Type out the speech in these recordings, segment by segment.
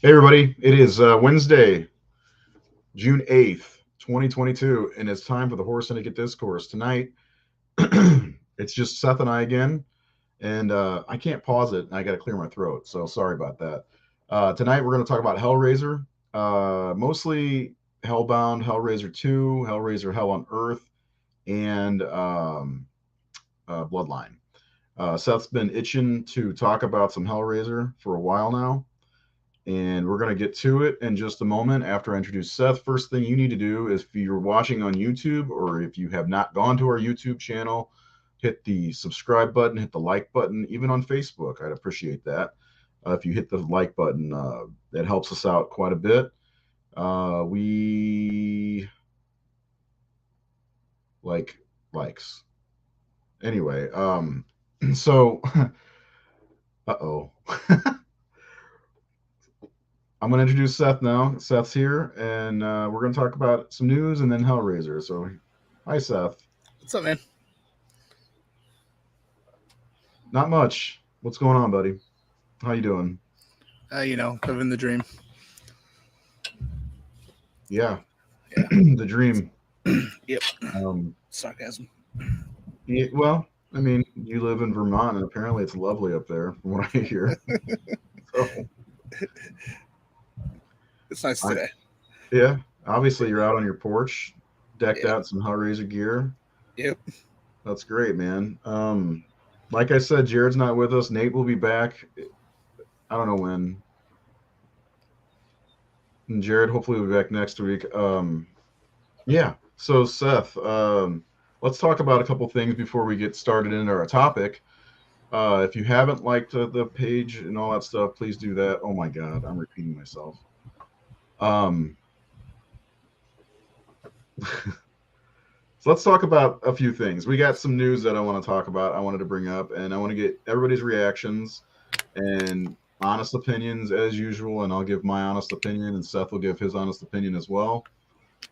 Hey, everybody. It is Wednesday, June 8th, 2022, and it's time for the Horror Syndicate Discourse. Tonight, it's just Seth and I again, and I can't pause it, and I got to clear my throat, so sorry about that. Tonight, we're going to talk about Hellraiser, mostly Hellbound, Hellraiser 2, Hellraiser Hell on Earth, and Bloodline. Seth's been itching to talk about some Hellraiser for a while now, and we're going to get to it in just a moment after I introduce Seth. First thing you need to do is if you're watching on YouTube or if you have not gone to our YouTube channel, hit the subscribe button, hit the like button, even on Facebook. I'd appreciate that. If you hit the like button, that helps us out quite a bit. We like likes. Anyway, so, uh-oh. I'm going to introduce Seth now. Seth's here, and we're going to talk about some news and then Hellraiser. So, hi, Seth. What's up, man? Not much. What's going on, buddy? How you doing? Living the dream. Yeah, Yeah. the dream. Yep. Um, Sarcasm. yeah, well, I mean, you live in Vermont, and apparently it's lovely up there, from what I hear. So, It's nice I, today. yeah, obviously you're out on your porch, decked Yep. out in some Hellraiser gear. Yep. That's great, man. Like I said, Jared's not with us. Nate will be back. I don't know when. And Jared hopefully will be back next week. Yeah. So Seth, let's talk about a couple things before we get started into our topic. If you haven't liked the page and all that stuff, please do that. Oh my God, I'm repeating myself. Um, so let's talk about a few things. We got some news that I want to talk about. I wanted to bring up, and I want to get everybody's reactions and honest opinions as usual. And I'll give my honest opinion, and Seth will give his honest opinion as well.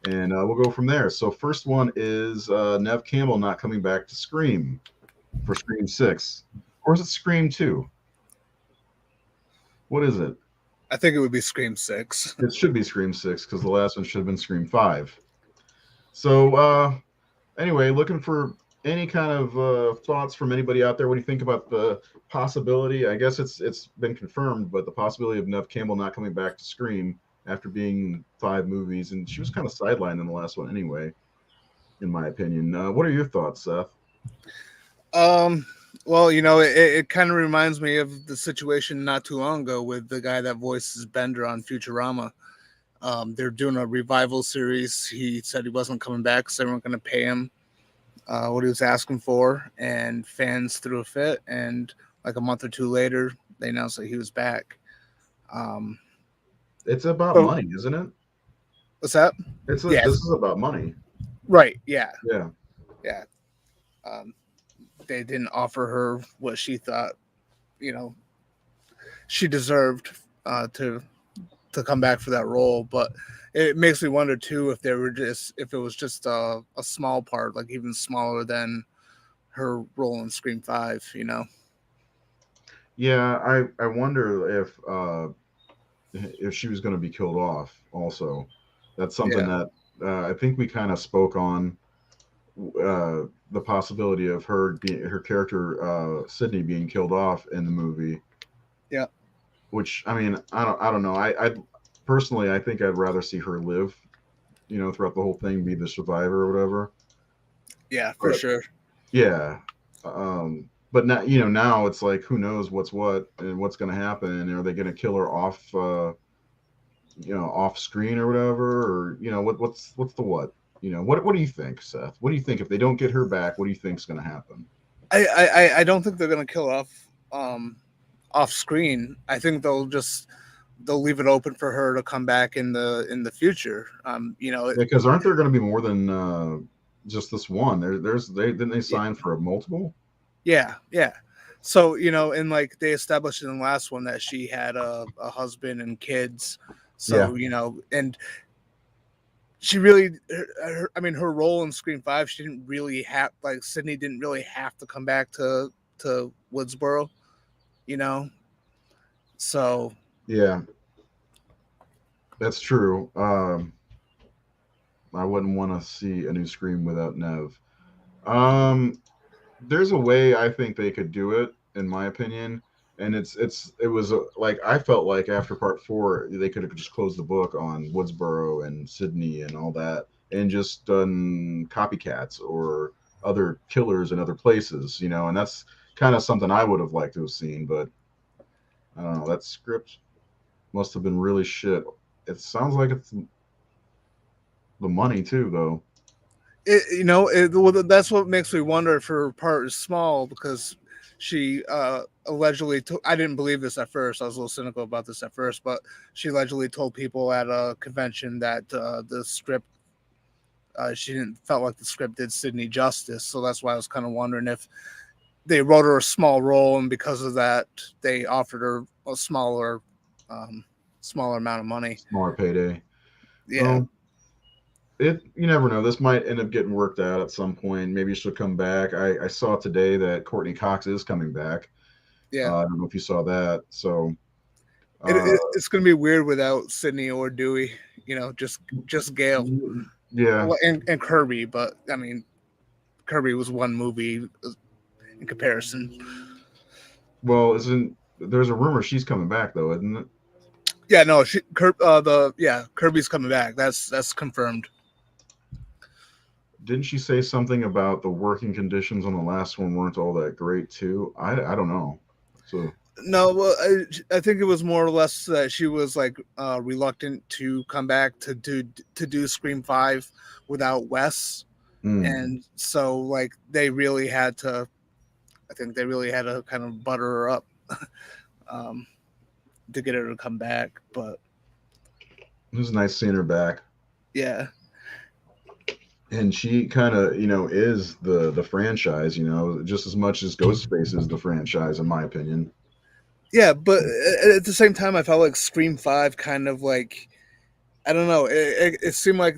And we'll go from there. So first one is Nev Campbell not coming back to Scream for Scream 6, or is it Scream 2? What is it? I think it would be Scream 6. It should be Scream 6 because the last one should have been Scream 5. So anyway, looking for any kind of thoughts from anybody out there. What do you think about the possibility? I guess it's been confirmed, but the possibility of Nev Campbell not coming back to Scream after being 5 movies, and she was kind of sidelined in the last one anyway, in my opinion. What are your thoughts, Seth? Um, well, it kind of reminds me of the situation not too long ago with the guy that voices Bender on Futurama. They're doing a revival series. He said he wasn't coming back because they weren't going to pay him what he was asking for, and fans threw a fit. And like a month or two later, they announced that he was back. Um, It's about but money, isn't it? what's that? This Yes, is about money. right. Yeah, Yeah. yeah. Um, they didn't offer her what she thought, you know, she deserved to come back for that role. But it makes me wonder too if it was just a small part, like even smaller than her role in Scream 5. Yeah, I wonder if she was going to be killed off also. That's something Yeah, that I think we kind of spoke on, the possibility of her character Sydney being killed off in the movie. yeah, Which, I mean, I don't know. I personally, I think I'd rather see her live, throughout the whole thing, be the survivor or whatever. yeah, for But sure. yeah, but now it's like who knows what's what and what's going to happen. Are they going to kill her off, off screen or whatever, or what's the what? What do you think, Seth? What do you think if they don't get her back? What do you think's going to happen? I don't think they're gonna kill off screen. I think they'll leave it open for her to come back in the future. Because aren't there going to be more than just this one? They didn't they Yeah, sign for a multiple? yeah, yeah. So and like they established in the last one that she had a husband and kids. Yeah, So and she really, I mean, her role in Scream 5, she didn't really have, like, Sydney didn't really have to come back to Woodsboro, you know. So yeah. That's true. I wouldn't want to see a new Scream without Nev. Um, there's a way I think they could do it, in my opinion, and it was like I felt like after part four they could have just closed the book on Woodsboro and Sydney and all that, and just done copycats or other killers in other places, and that's kind of something I would have liked to have seen, but I don't know. That script must have been really shit. It sounds like it's the money too, though. Well, that's what makes me wonder if her part is small because she allegedly I didn't believe this at first. I was a little cynical about this at first, but she allegedly told people at a convention that the script she didn't felt like the script did Sydney justice. So that's why I was kind of wondering if they wrote her a small role, and because of that, they offered her a um, smaller amount of money. Smaller payday. Yeah, Well, you never know. This might end up getting worked out at some point. Maybe she'll come back. I saw today that Courtney Cox is coming back. yeah. I don't know if you saw that. So uh, It's going to be weird without Sydney or Dewey. Just Gail yeah. and Kirby. But I mean, Kirby was one movie in comparison. Well, isn't there's a rumor she's coming back though, isn't it? Yeah, no, Kirby's coming back. That's confirmed. Didn't she say something about the working conditions on the last one weren't all that great too? I don't know. So No, well, I think it was more or less that she was like reluctant to come back to do Scream 5 without Wes, mm, and so like they really had to. I think they really had to kind of butter her up um, to get her to come back. But it was nice seeing her back. yeah, And she kind of is the franchise, just as much as Ghostface is the franchise in my opinion. yeah, but at the same time, I felt like Scream 5 kind of like I don't know. It seemed like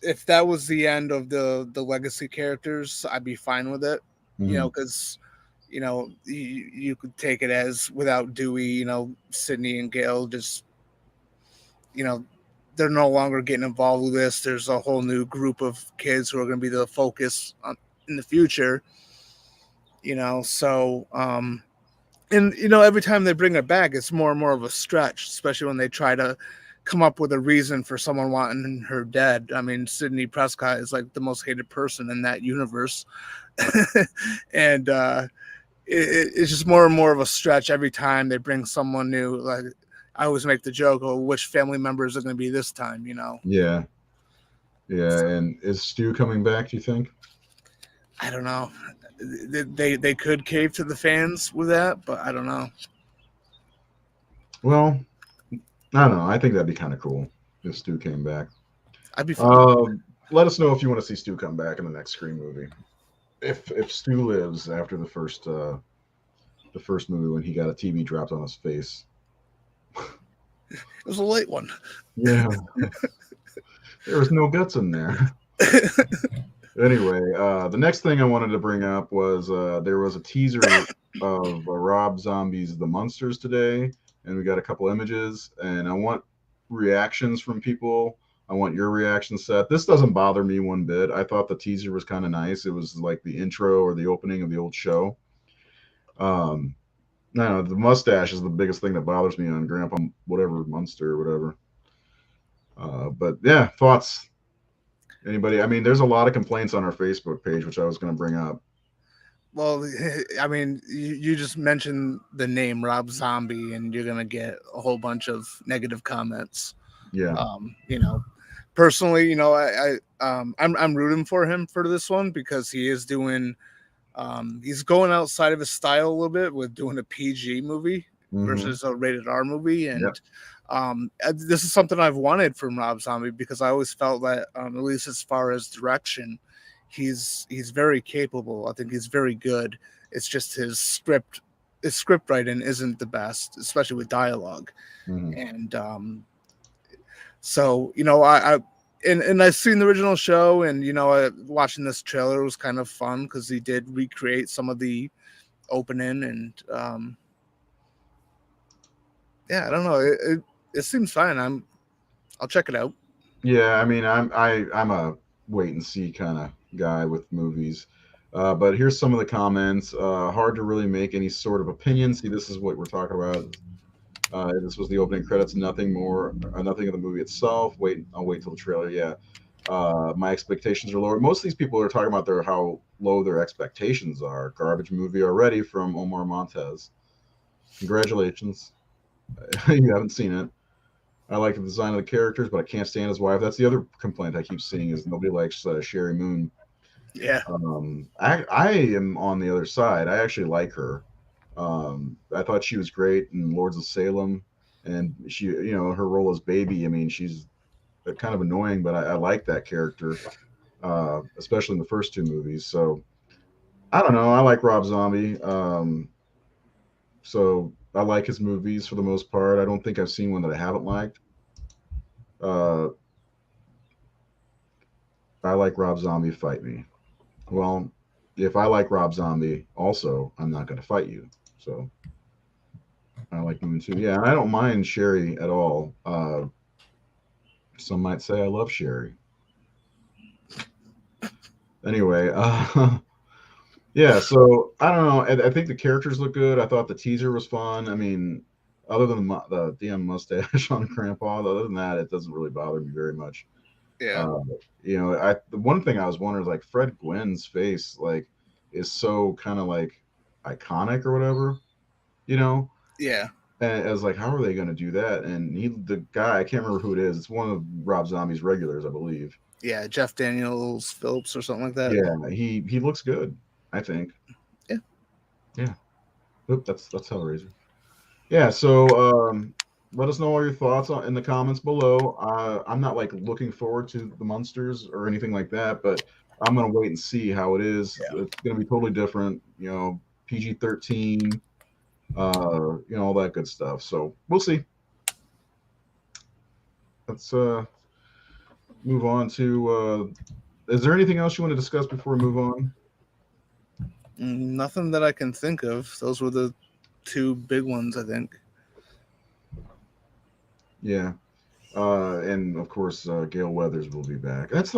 if that was the end of the legacy characters, I'd be fine with it. Hmm. Because you could take it as without Dewey, Sydney and Gail just you know they're no longer getting involved with this. There's a whole new group of kids who are going to be the focus in the future. So and every time they bring it back, it's more and more of a stretch, especially when they try to come up with a reason for someone wanting her dead. I mean, Sidney Prescott is like the most hated person in that universe, and it's just more and more of a stretch every time they bring someone new. Like I always make the joke, "Oh, which family members are going to be this time?" Yeah, yeah. And is Stu coming back, do you think? I don't know. They could cave to the fans with that, but I don't know. Well, I don't know. I think that'd be kind of cool if Stu came back. I'd be fine. Um, Let us know if you want to see Stu come back in the next Scream movie. If Stu lives after the first movie when he got a TV dropped on his face. It was a late one. Yeah, there was no guts in there. Anyway, the next thing I wanted to bring up was there was a teaser of Rob Zombie's The Munsters today, and we got a couple images, and I want reactions from people. I want your reaction set. This doesn't bother me one bit. I thought the teaser was kind of nice. It was like the intro or the opening of the old show. Um, no, the mustache is the biggest thing that bothers me on Grandpa whatever Munster or whatever. But yeah, thoughts. Anybody? I mean, there's a lot of complaints on our Facebook page, which I was going to bring up. Well, I mean, you just mentioned the name Rob Zombie, and you're gonna get a whole bunch of negative comments. Yeah. Um, you know, Personally, I'm rooting for him for this one because he is doing he's going outside of his style a little bit with doing a PG movie Hmm. versus a rated R movie, Yep. and this is something I've wanted from Rob Zombie because I always felt that at least as far as direction, he's very capable. I think he's very good. It's just his script writing isn't the best, especially with dialogue. Hmm. And so and I've seen the original show, and watching this trailer was kind of fun because he did recreate some of the opening, and yeah, I don't know, it seems fine. I'll check it out. Yeah, I mean, I'm a wait and see kind of guy with movies. But here's some of the comments. Hard to really make any sort of opinion. See, this is what we're talking about. This was the opening credits. Nothing more. Nothing of the movie itself. I'll wait till the trailer. Yeah. My expectations are lower. Most of these people are talking about how low their expectations are. Garbage movie already from Omar Montez. Congratulations. You haven't seen it. I like the design of the characters, but I can't stand his wife. That's the other complaint I keep seeing is nobody likes Sherry Moon. Yeah. I am on the other side. I actually like her. I thought she was great in Lords of Salem, and she, her role as Baby. I mean, she's kind of annoying, but I like that character, especially in the first two movies. So I don't know. I like Rob Zombie. So I like his movies for the most part. I don't think I've seen one that I haven't liked. Uh, I like Rob Zombie. Fight me. Well, if I like Rob Zombie, also, I'm not going to fight you. So I like Moon too. Yeah, I don't mind Sherry at all. Some might say I love Sherry. Anyway, yeah. So I don't know. I think the characters look good. I thought the teaser was fun. I mean, other than the damn mustache on Grandpa, other than that, it doesn't really bother me very much. Yeah. Uh, the one thing I was wondering is like Fred Gwynn's face, like, is so kind of like iconic or whatever, you know. Yeah. And I was like, how are they going to do that? And the guy, I can't remember who it is. It's one of Rob Zombie's regulars, I believe. Yeah. Jeff Daniels Phillips or something like that. Yeah, he looks good, I think. Yeah. Yeah. Oop, that's Hellraiser. Yeah. So let us know all your thoughts in the comments below. I'm not like looking forward to the monsters or anything like that, but I'm gonna wait and see how it is. Yeah. It's gonna be totally different, PG-13, all that good stuff. So we'll see. Let's move on to. Is there anything else you want to discuss before we move on? Nothing that I can think of. Those were the two big ones, I think. Yeah. And of course, Gail Weathers will be back. That's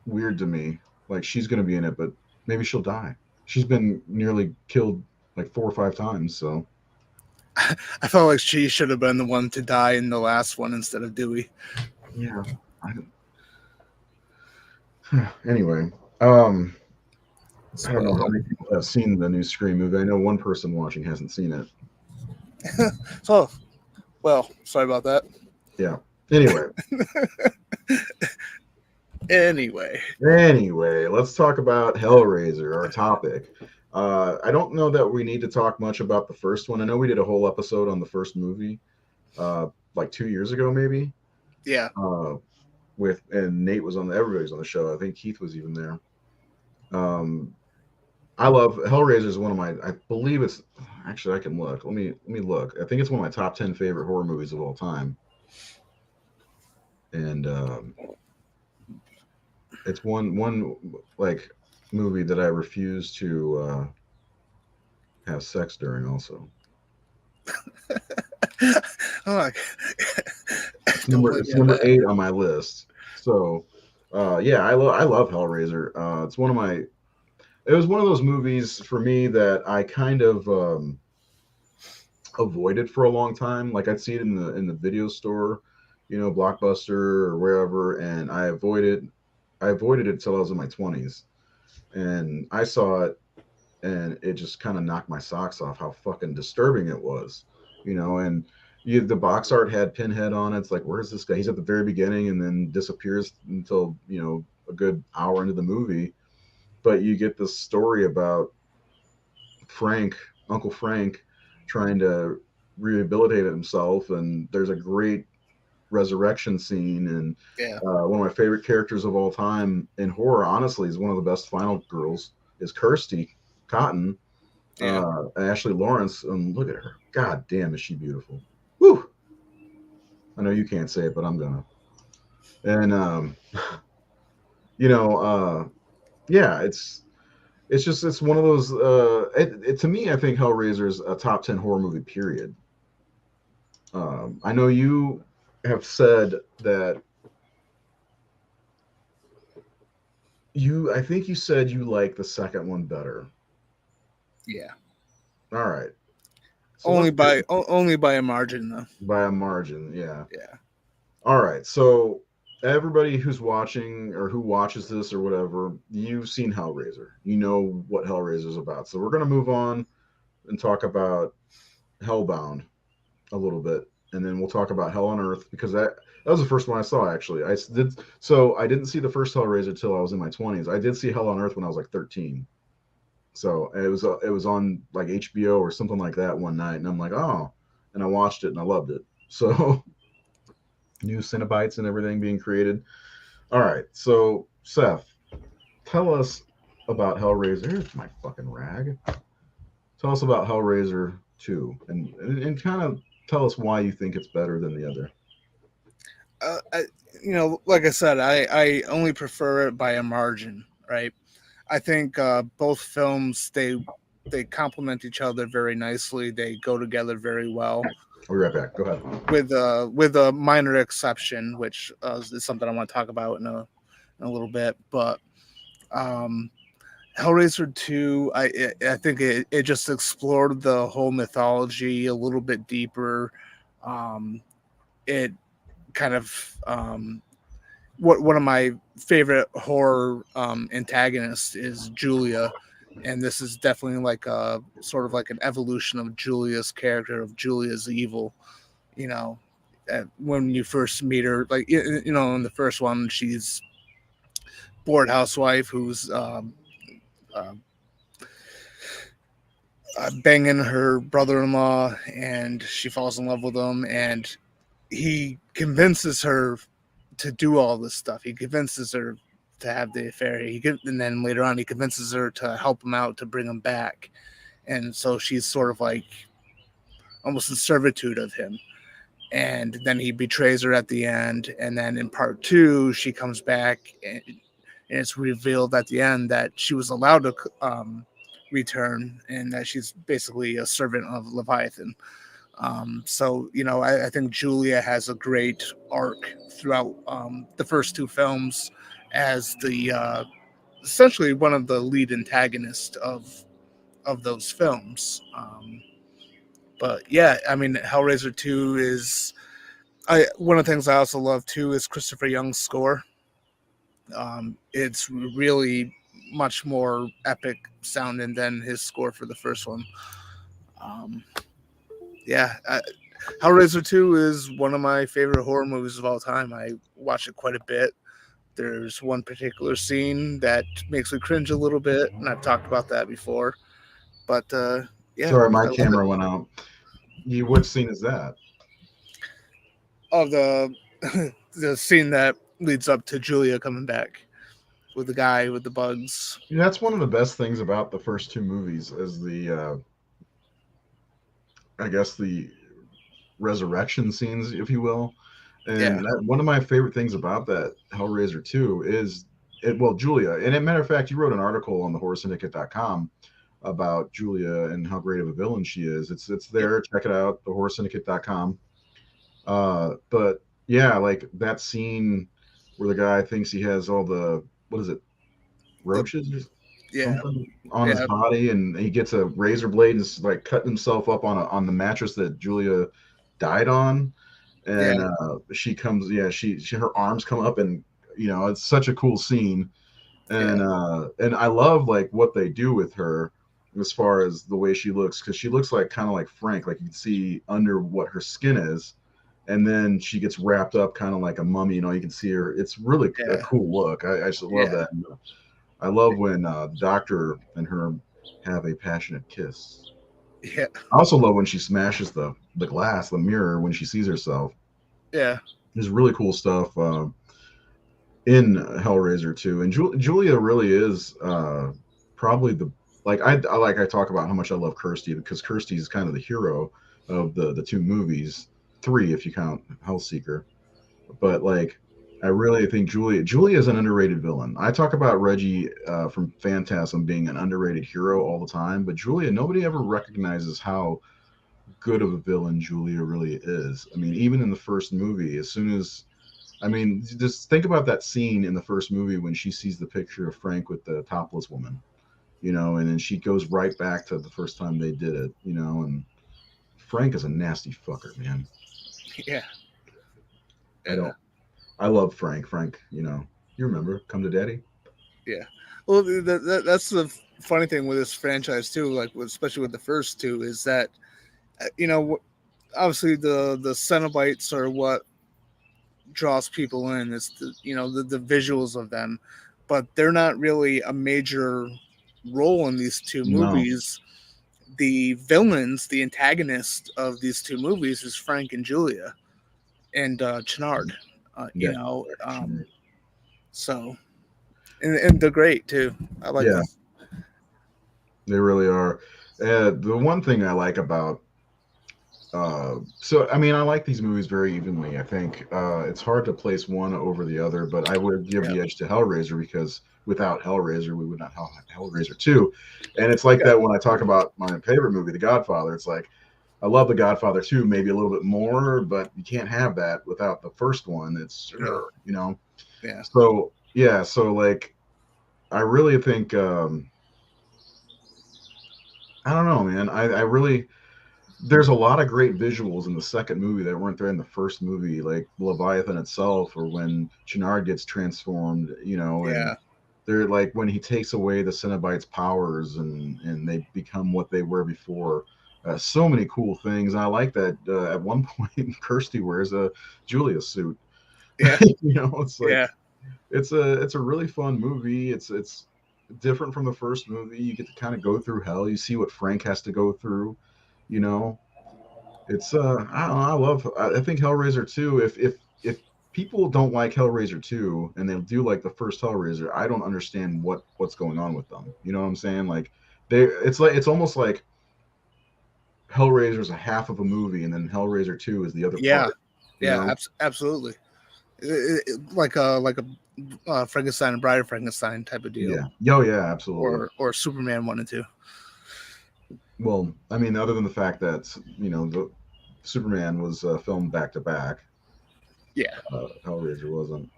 weird to me. Like she's gonna be in it, but maybe she'll die. She's been nearly killed like 4 or 5 times. So I felt like she should have been the one to die in the last one instead of Dewey. yeah. Anyway, I don't know how many people have seen the new Scream movie. I know one person watching hasn't seen it. So, well, sorry about that. Yeah. Anyway. Anyway, let's talk about Hellraiser, our topic. I don't know that we need to talk much about the first one. I know we did a whole episode on the first movie, like 2 years ago, maybe. Yeah. And Nate was everybody's on the show. I think Keith was even there. I love Hellraiser is one of my. I believe it's actually I can look. Let me look. I think it's one of my top 10 favorite horror movies of all time. And it's one like movie that I refuse to have sex during. Also, Oh, it's number 8 on my list. So, yeah, I love Hellraiser. It's one of my. It was one of those movies for me that I kind of avoided for a long time. Like I'd see it in the video store, Blockbuster or wherever, and I avoided it until I was in my 20s, and I saw it, and it just kind of knocked my socks off how fucking disturbing it was, and the box art had Pinhead on it. It's like, where's this guy? He's at the very beginning and then disappears until a good hour into the movie. But you get this story about Uncle Frank, trying to rehabilitate himself, and there's a great resurrection scene. And yeah. One of my favorite characters of all time in horror, honestly, is one of the best final girls, is Kirsty Cotton, Ashley Lawrence. And look at her. God damn, is she beautiful. Woo! I know you can't say it, but I'm gonna. And yeah, it's one of those. To me, I think Hellraiser is a top 10 horror movie. Period. I know you have said that I think you said you like the second one better. Yeah. All right. So let's Only by a margin though. by a margin, yeah. Yeah. All right. So everybody who's watching or who watches this or whatever, you've seen Hellraiser. You know what Hellraiser is about. So we're going to move on and talk about Hellbound a little bit, and then we'll talk about Hell on Earth because that was the first one I saw actually. I didn't see the first Hellraiser till I was in my 20s. I did see Hell on Earth when I was like 13. So it was on like HBO or something like that one night, and I'm like, oh, and I watched it and I loved it. So new Cenobites and everything being created. All right, so Seth, tell us about Hellraiser. Here's my fucking rag. Tell us about Hellraiser 2 and kind of tell us why you think it's better than the other. I, like I said, I only prefer it by a margin, right? I think both films they complement each other very nicely. They go together very well. I'll be right back. Go ahead. With a minor exception, which is something I want to talk about in a little bit. But um, Hellraiser 2, I think it just explored the whole mythology a little bit deeper. It kind of one of my favorite horror antagonists is Julia, and this is definitely like a sort of like an evolution of Julia's character, of Julia's evil. You know, when you first meet her, like in the first one, she's bored housewife who's uh, banging her brother-in-law, and she falls in love with him, and he convinces her to do all this stuff. He convinces her to have the affair. And then later on, he convinces her to help him out to bring him back, and so she's sort of like almost in servitude of him. And then he betrays her at the end. And then in part two, she comes back, and it's revealed at the end that she was allowed to return, and that she's basically a servant of Leviathan. So I think Julia has a great arc throughout the first two films as the essentially one of the lead antagonists of those films. But yeah, I mean, Hellraiser 2 is one of the things I also love too is Christopher Young's score. It's really much more epic sounding than his score for the first one. Um, yeah, Hellraiser 2 is one of my favorite horror movies of all time. I watch it quite a bit. There's one particular scene that makes me cringe a little bit, and I've talked about that before. But yeah, Sorry, my I love it. camera went out. Which scene is that? Oh, the scene that leads up to Julia coming back with the guy with the bugs. That's one of the best things about the first two movies is I guess the resurrection scenes, if you will. And Yeah, one of my favorite things about that Hellraiser 2 is Julia. And as a matter of fact, you wrote an article on the horrorsyndicate.com about Julia and how great of a villain she is. It's there. Check it out, thehorrorsyndicate.com. But yeah, like that scene where the guy thinks he has all the what is it, the roaches or yeah something on his yeah body, and he gets a razor blade and is like cutting himself up on the mattress that Julia died on, and yeah she comes, yeah, she her arms come up, and it's such a cool scene, yeah and I love like what they do with her as far as the way she looks, because she looks like kind of like Frank, like you can see under what her skin is, and then she gets wrapped up kind of like a mummy. You can see her. It's really a yeah cool look. I just love yeah that. And, I love when the doctor and her have a passionate kiss. yeah I also love when she smashes the glass, the mirror, when she sees herself. yeah There's really cool stuff in Hellraiser 2, and Julia really is probably the I talk about how much I love Kirsty, because Kirsty is kind of the hero of the two movies, three if you count Hellseeker. But like, I really think Julia is an underrated villain. I talk about Reggie from Phantasm being an underrated hero all the time, but Julia, nobody ever recognizes how good of a villain Julia really is. I mean, even in the first movie, as soon as I mean, just think about that scene in the first movie when she sees the picture of Frank with the topless woman, and then she goes right back to the first time they did it, and Frank is a nasty fucker, man. Yeah. I Yeah. don't. I love Frank. Frank, you remember Come to Daddy? Yeah. Well, that's the funny thing with this franchise too, like especially with the first two, is that you know obviously the Cenobites are what draws people in. It's the visuals of them, but they're not really a major role in these two No. movies. The villains, the antagonist of these two movies, is Frank and Julia and Chenard. Yeah. So and they're great too. I like Yeah, this. they really are. The one thing I like about so I mean, I like these movies very evenly. I think it's hard to place one over the other, but I would give Yeah. the edge to Hellraiser because without Hellraiser, we would not have Hellraiser 2. And it's like Yeah. that when I talk about my favorite movie, The Godfather. It's like I love The Godfather 2 maybe a little bit more, but you can't have that without the first one. It's No. Yeah. So yeah, so like I really think I don't know, man. I really there's a lot of great visuals in the second movie that weren't there in the first movie, like Leviathan itself, or when Chenard gets transformed, and Yeah. they're like when he takes away the Cenobites' powers and they become what they were before. So many cool things. And I like that at one point Kirsty wears a Julia suit. Yeah. It's like Yeah. it's a really fun movie. It's different from the first movie. You get to kind of go through hell. You see what Frank has to go through. You know, it's I don't know, I think Hellraiser 2, if people don't like Hellraiser 2 and they do like the first Hellraiser, I don't understand what's going on with them. You know what I'm saying? Like it's almost like Hellraiser's a half of a movie and then Hellraiser 2 is the other Yeah. part, you Yeah. know? Absolutely. Like a Frankenstein and Bride of Frankenstein type of deal, Yeah. Yo, yeah, absolutely. or Superman 1 and 2. Well, I mean, other than the fact that, the Superman was filmed back to back, Yeah. Hellraiser wasn't.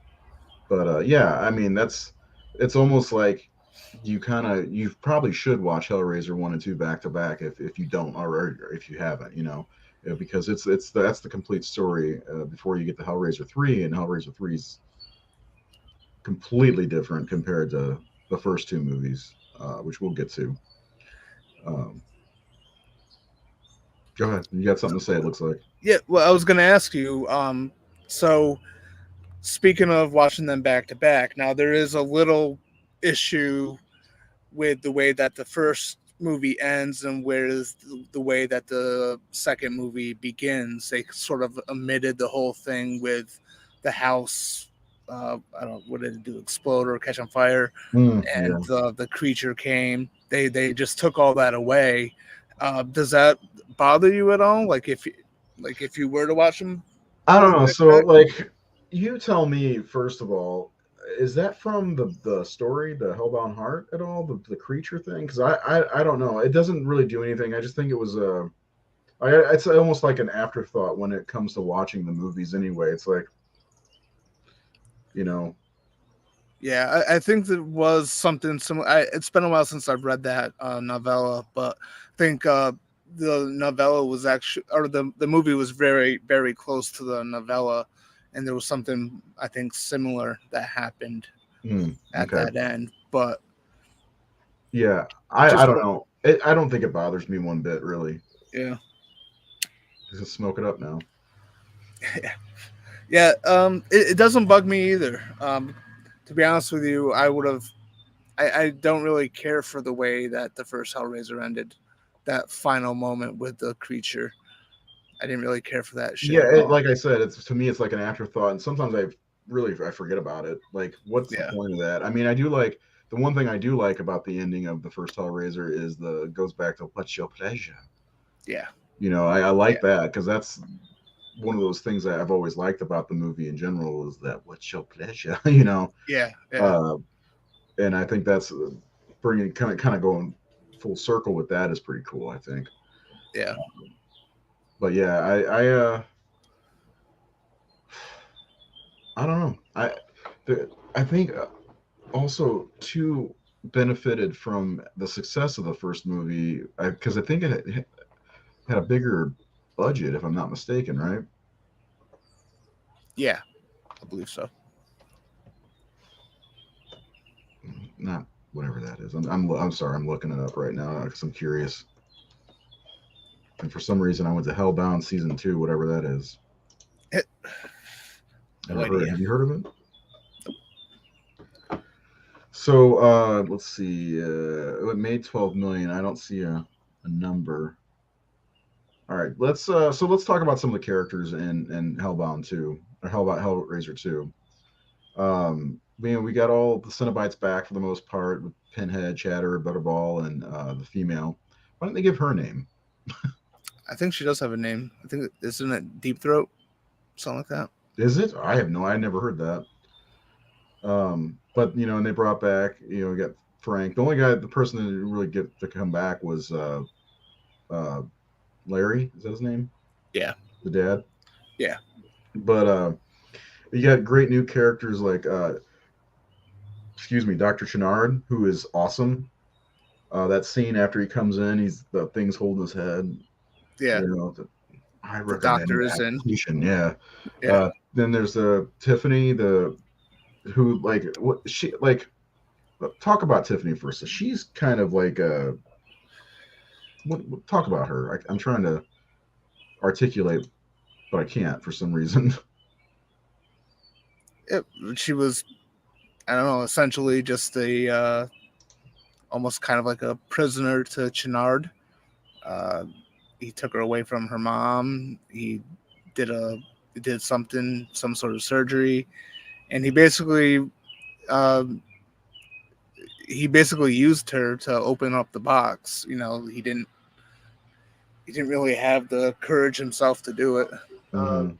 But yeah, I mean it's almost like you probably should watch Hellraiser 1 and 2 back to back if you don't or if you haven't, because that's the complete story before you get to Hellraiser 3, and Hellraiser 3 is completely different compared to the first two movies, which we'll get to. Um, Go ahead, you got something to say? It looks like. Yeah. Well, I was going to ask you. So speaking of watching them back to back, now there is a little issue with the way that the first movie ends and whereas the way that the second movie begins. They sort of omitted the whole thing with the house. I don't know, what did it do? Explode or catch on fire? And Yeah. the creature came. They just took all that away. Does that bother you at all? Like if you were to watch them I don't both know. back So, to back? like, you tell me first of all, is that from the story, the Hellbound Heart at all, the creature thing? Because I don't know. It doesn't really do anything. I just think it was it's almost like an afterthought when it comes to watching the movies. Anyway, it's like, you know, Yeah, I think there was something similar. It's been a while since I've read that novella, but I think the novella was actually, or the movie was very, very close to the novella, and there was something I think similar that happened at okay, that end. But yeah. I just don't know. I don't think it bothers me one bit, really. yeah, Just smoke it up now. yeah. It doesn't bug me either. To be honest with you, I would have. I don't really care for the way that the first Hellraiser ended. That final moment with the creature, I didn't really care for that shit Yeah, at all. like I said, it's to me, it's like an afterthought, and sometimes I forget about it. Like, what's the Yeah, point of that? I mean, I do like the one thing I do like about the ending of the first Hellraiser is the goes back to what's your pleasure. yeah, I yeah, like that because that's one of those things that I've always liked about the movie in general is that what's your pleasure, yeah, yeah, uh, and I think that's bringing kind of going full circle with that is pretty cool. I think. yeah. but yeah, I don't know. I think also too benefited from the success of the first movie because I think it had a bigger budget, if I'm not mistaken, right? Yeah, I believe so. Not whatever that is. I'm sorry. I'm looking it up right now because I'm curious. And for some reason, I went to Hellbound season 2, whatever that is. No Never heard. idea. Have you heard of it? So let's see. It made 12 million. I don't see a number. All right, let's talk about some of the characters in Hellbound 2 or Hellraiser 2. We got all the Cenobites back for the most part with Pinhead, Chatter, Butterball, and the female. Why don't they give her a name? I think she does have a name. I think isn't it Deep Throat, something like that. Is it? I never heard that. But and they brought back, we got Frank. The person that didn't really get to come back was uh, Larry. Is that his name? Yeah. The dad. Yeah. But you got great new characters like, excuse me, Dr. Chenard, who is awesome. That scene after he comes in, he's the thing's holding his head. Yeah. I The recommend doctor is in. adaptation. Yeah. Yeah. Then there's Tiffany, who like what she like. Talk about Tiffany first. She's kind of like talk about her. I'm trying to articulate, but I can't for some reason. She was, I don't know, essentially just a almost kind of like a prisoner to Chenard. He took her away from her mom. He did some sort of surgery, and he basically used her to open up the box. He didn't really have the courage himself to do it. Mm-hmm.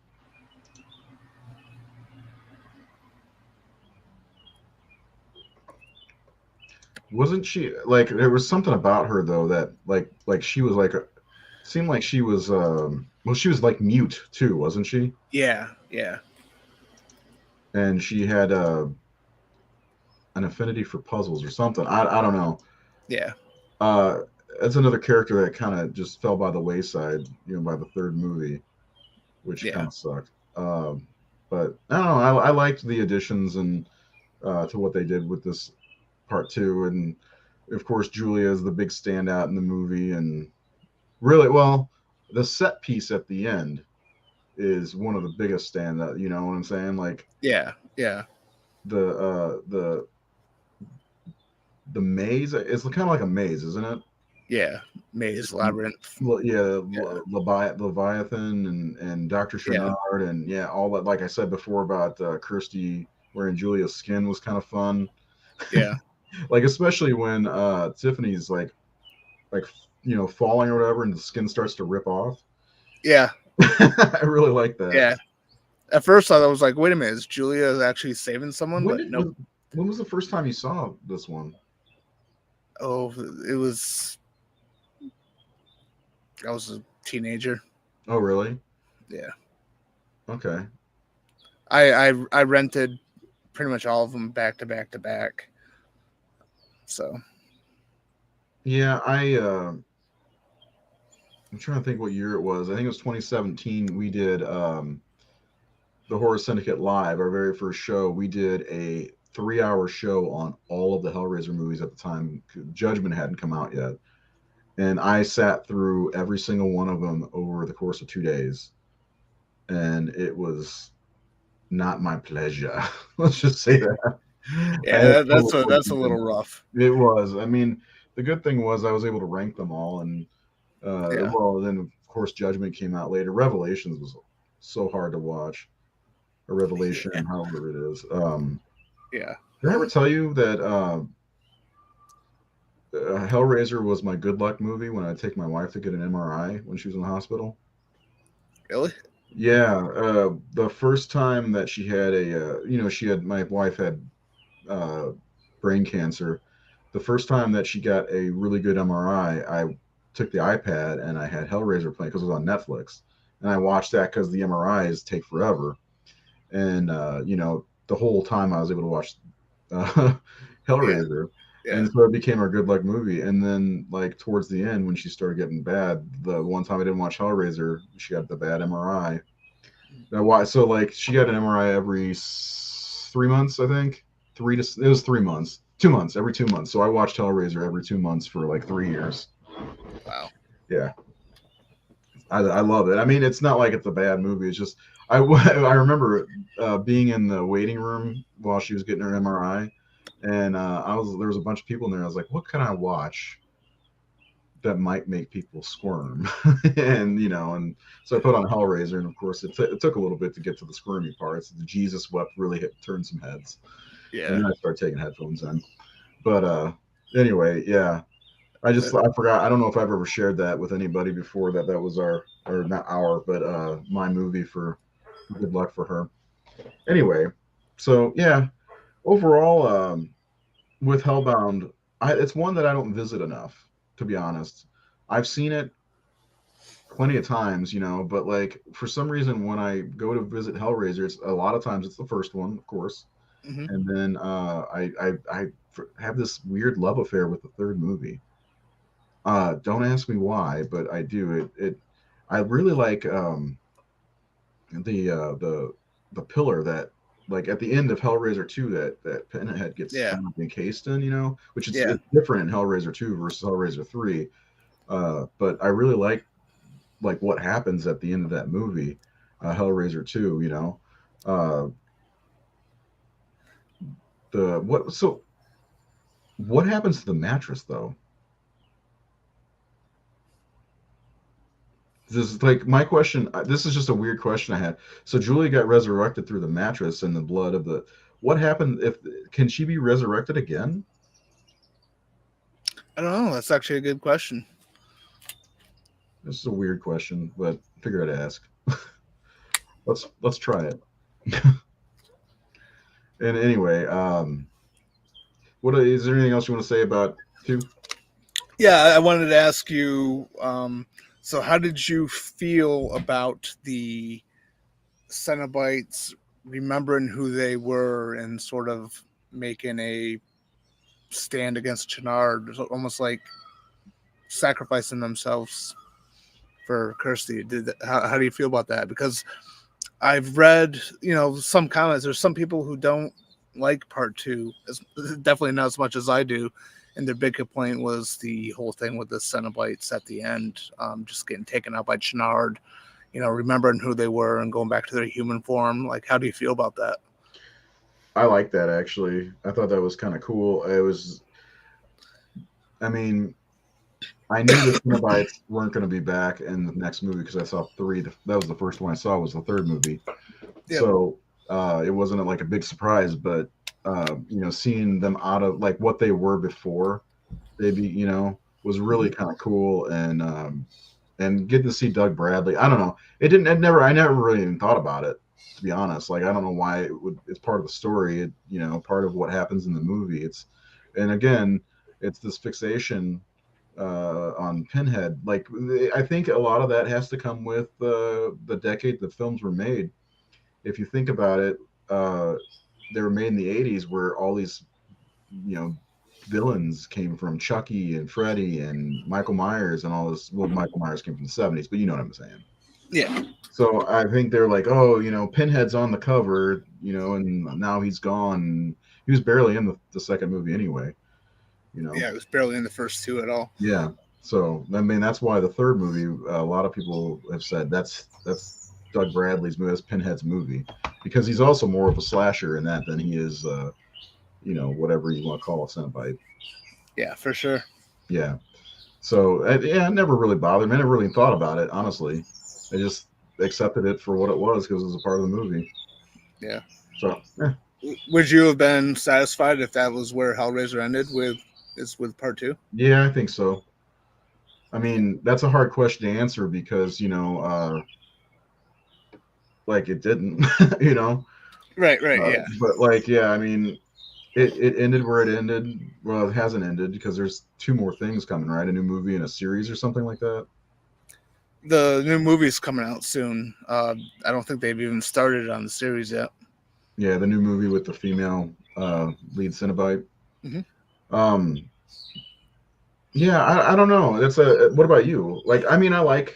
Wasn't she like there was something about her though that like she was like seemed like she was well she was like mute too, wasn't she? Yeah, yeah, And she had an affinity for puzzles or something. I don't know. yeah, Uh that's another character that kind of just fell by the wayside, by the third movie, which kind yeah, of sucked. But I don't know. I liked the additions and to what they did with this part two, and of course Julia is the big standout in the movie, and really well, the set piece at the end is one of the biggest standout. You know what I'm saying? Like yeah, yeah, the maze. It's kind of like a maze, isn't it? yeah. Maze Labyrinth. Yeah, Yeah, Leviathan and Dr. yeah, Chenard and yeah, all that. Like I said before about Kirsty wearing Julia's skin was kind of fun. yeah, Like especially when Tiffany's like falling or whatever, and the skin starts to rip off. yeah, I really like that. yeah. At first, I was like, "Wait a minute, is Julia actually saving someone?" When But did nope. when was the first time you saw this one? Oh, it was. I was a teenager. Oh, really? Yeah, Okay. I rented pretty much all of them back to back to back. So Yeah, I'm trying to think what year it was. I think it was 2017. We did the Horror Syndicate Live, our very first show. We did a 3-hour show on all of the Hellraiser movies at the time. Judgment hadn't come out yet. And I sat through every single one of them over the course of 2 days. And it was not my pleasure. Let's just say that. I had yeah, that's a little rough. it was. I mean, the good thing was I was able to rank them all, and Yeah, well, then of course Judgment came out later. Revelations was so hard to watch. A Revelation, yeah, however it is. yeah. Did I ever tell you that Hellraiser was my good luck movie when I take my wife to get an MRI when she was in the hospital? Really? Yeah, the first time that she had my wife had uh, brain cancer. The first time that she got a really good MRI, I took the iPad and I had Hellraiser playing because it was on Netflix. and I watched that because the MRIs take forever. And the whole time I was able to watch uh, Yeah. Hellraiser, Yeah. and so it became a good luck movie. And then like towards the end, when she started getting bad, the one time I didn't watch Hellraiser, she got the bad MRI. Now why? So like she got an MRI every 3 months, I think. It was 3 months, 2 months, every 2 months. So I watched Hellraiser every 2 months for like 3 years. Wow. Yeah, I love it. I mean, it's not like it's a bad movie. It's just I remember being in the waiting room while she was getting her MRI, and there was a bunch of people in there. I was like, what can I watch that might make people squirm? And so I put on Hellraiser, and of course it took a little bit to get to the squirmy parts. The Jesus wept really turned some heads, and Yeah. then I started taking headphones in. But anyway, yeah. Uh, I forgot. I don't know if I've ever shared that with anybody before. That was our, or not our, but my movie for good luck for her. Anyway, so yeah, overall, with Hellbound, it's one that I don't visit enough, to be honest. I've seen it plenty of times, but like for some reason when I go to visit Hellraiser, it's a lot of times it's the first one, of course, mhm. and then I have this weird love affair with the third movie. Don't ask me why, but I do. I really like the pillar that, like at the end of Hellraiser 2, that Pinhead gets Yeah. kind of encased in, which Yeah. it's different in Hellraiser 2 versus Hellraiser 3. But I really like what happens at the end of that movie, Hellraiser 2. Uh, the what so what happens to the mattress though? This is like my question. This is just a weird question I had. So Julie got resurrected through the mattress and the blood of the. What happened if can she be resurrected again? I don't know. That's actually a good question. This is a weird question, but figured I'd ask. Let's try it. And anyway, what is there anything else you want to say about two? Yeah, I wanted to ask you. So, how did you feel about the Cenobites remembering who they were and sort of making a stand against Chenard, almost like sacrificing themselves for Kirsty? How do you feel about that? Because I've read, some comments. There's some people who don't like part two, definitely not as much as I do. And their big complaint was the whole thing with the Cenobites at the end, just getting taken out by Chenard, remembering who they were and going back to their human form. Like, how do you feel about that? I like that actually. I thought that was kind of cool. I mean, I knew the Cenobites weren't going to be back in the next movie because I saw three. That was the first one I saw, was the third movie. Yep. So it wasn't like a big surprise, but seeing them out of like what they were before they was really kind of cool, and getting to see Doug Bradley. I don't know. I never really even thought about it, to be honest. Like I don't know why it's part of the story. Part of what happens in the movie. And again, it's this fixation on Pinhead. Like I think a lot of that has to come with the decade the films were made. If you think about it, uh, they were made in the '80s, where all these you know villains came from, Chucky and Freddy and Michael Myers and all this. Well, Michael Myers came from the '70s, but you know what I'm saying. Yeah. So I think they're like, oh, Pinhead's on the cover, and now he's gone. He was barely in the second movie anyway, you know. Yeah, it was barely in the first two at all. Yeah. So I mean, that's why the third movie, a lot of people have said that's Doug Bradley's movie, that's Pinhead's movie, because he's also more of a slasher in that than he is, whatever you want to call a Cenobite. Yeah, for sure. Yeah. So yeah, it never really bothered me. I never really thought about it, honestly. I just accepted it for what it was because it was a part of the movie. Yeah. So Would you have been satisfied if that was where Hellraiser ended with part two? yeah, I think so. I Yeah. mean, that's a hard question to answer because like it didn't, you know. Right. Right. Yeah. But like, yeah, I mean, it ended where it ended. Well, it hasn't ended because there's two more things coming, right? A new movie and a series or something like that. The new movie's coming out soon. I don't think they've even started on the series yet. Yeah, the new movie with the female lead Cenobite. Hmm. Um, yeah, I don't know. That's a. What about you? Like, I mean, I like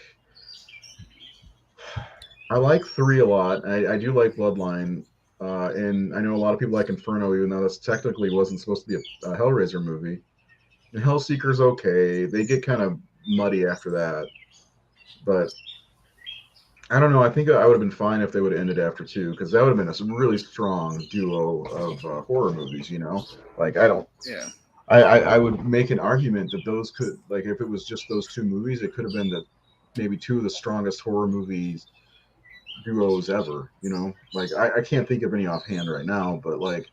three a lot. I do like Bloodline, and I know a lot of people like Inferno, even though this technically wasn't supposed to be a Hellraiser movie. And Hellseeker's okay. They get kind of muddy after that, but I don't know. I think I would have been fine if they would have ended after two, because that would have been a really strong duo of horror movies. You know, like I don't. Yeah. I would make an argument that those could, like, if it was just those two movies, it could have been the maybe two of the strongest horror movies duos ever. You know, like I can't think of any offhand right now, but like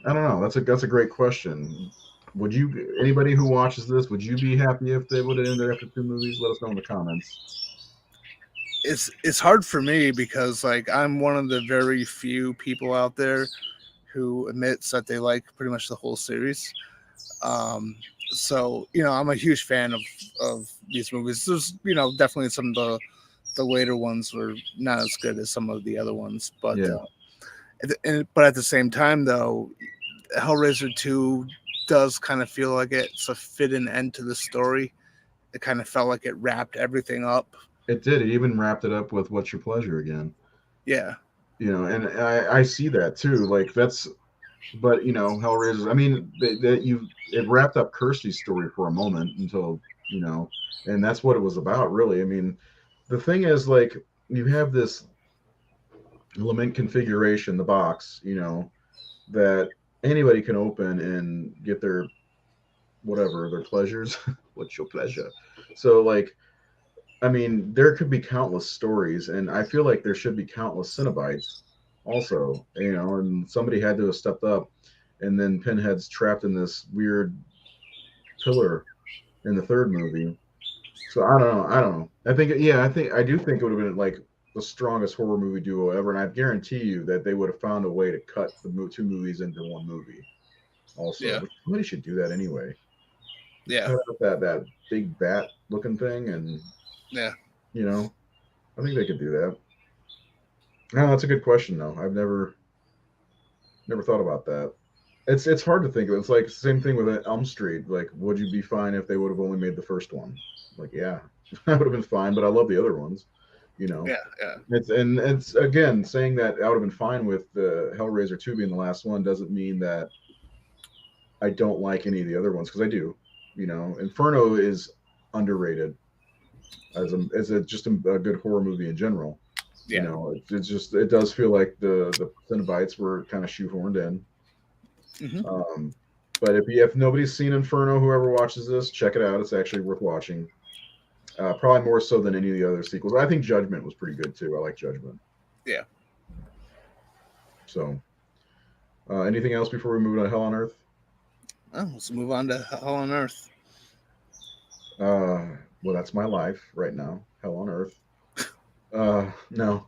I don't know. That's a great question. Would you, anybody who watches this, would you be happy if they would have ended after two movies? Let us know in the comments. It's hard for me because like I'm one of the very few people out there who admits that they like pretty much the whole series. Um, so I'm a huge fan of these movies. There's definitely some of the later ones were not as good as some of the other ones, but Yeah, but at the same time though, Hellraiser 2 does kind of feel like it's a fit and end to the story. It kind of felt like it wrapped everything up. it did. It even wrapped it up with "What's Your Pleasure" again. Yeah, You know, and I see that too. Like that's, but you know, Hellraisers. I mean, that you it wrapped up Kirsty's story for a moment until you know, and that's what it was about, really. I mean, the thing is, like, you have this lament configuration, the box, you know, that anybody can open and get their whatever their pleasures. What's your pleasure? So, like, I mean, there could be countless stories, and I feel like there should be countless Cenobites also, you know, and somebody had to have stepped up, and then Pinhead's trapped in this weird pillar in the third movie. So I don't know. I don't know. I think, yeah, I do think it would have been like the strongest horror movie duo ever, and I guarantee you that they would have found a way to cut the two movies into one movie. Also, yeah, but somebody should do that anyway. yeah, Cut out that big bat looking thing, and yeah. you know, I think they could do that. No, that's a good question though. I've never thought about that. It's hard to think of. It's like the same thing with Elm Street. Like, would you be fine if they would have only made the first one? Like, yeah, I would have been fine, but I love the other ones. You know, Yeah, yeah, it's again saying that I would have been fine with the Hellraiser 2 being the last one doesn't mean that I don't like any of the other ones, because I do. You know, Inferno is underrated as a just a good horror movie in general. You yeah. know, it's just it does feel like the Cenobites were kind of shoehorned in. Hmm. Um, but if nobody's seen Inferno, whoever watches this, check it out. It's actually worth watching. Probably more so than any of the other sequels. I think Judgment was pretty good too. I like Judgment. Yeah. So, anything else before we move on to Hell on Earth? Oh, let's move on to Hell on Earth. Well, that's my life right now. Hell on Earth. No.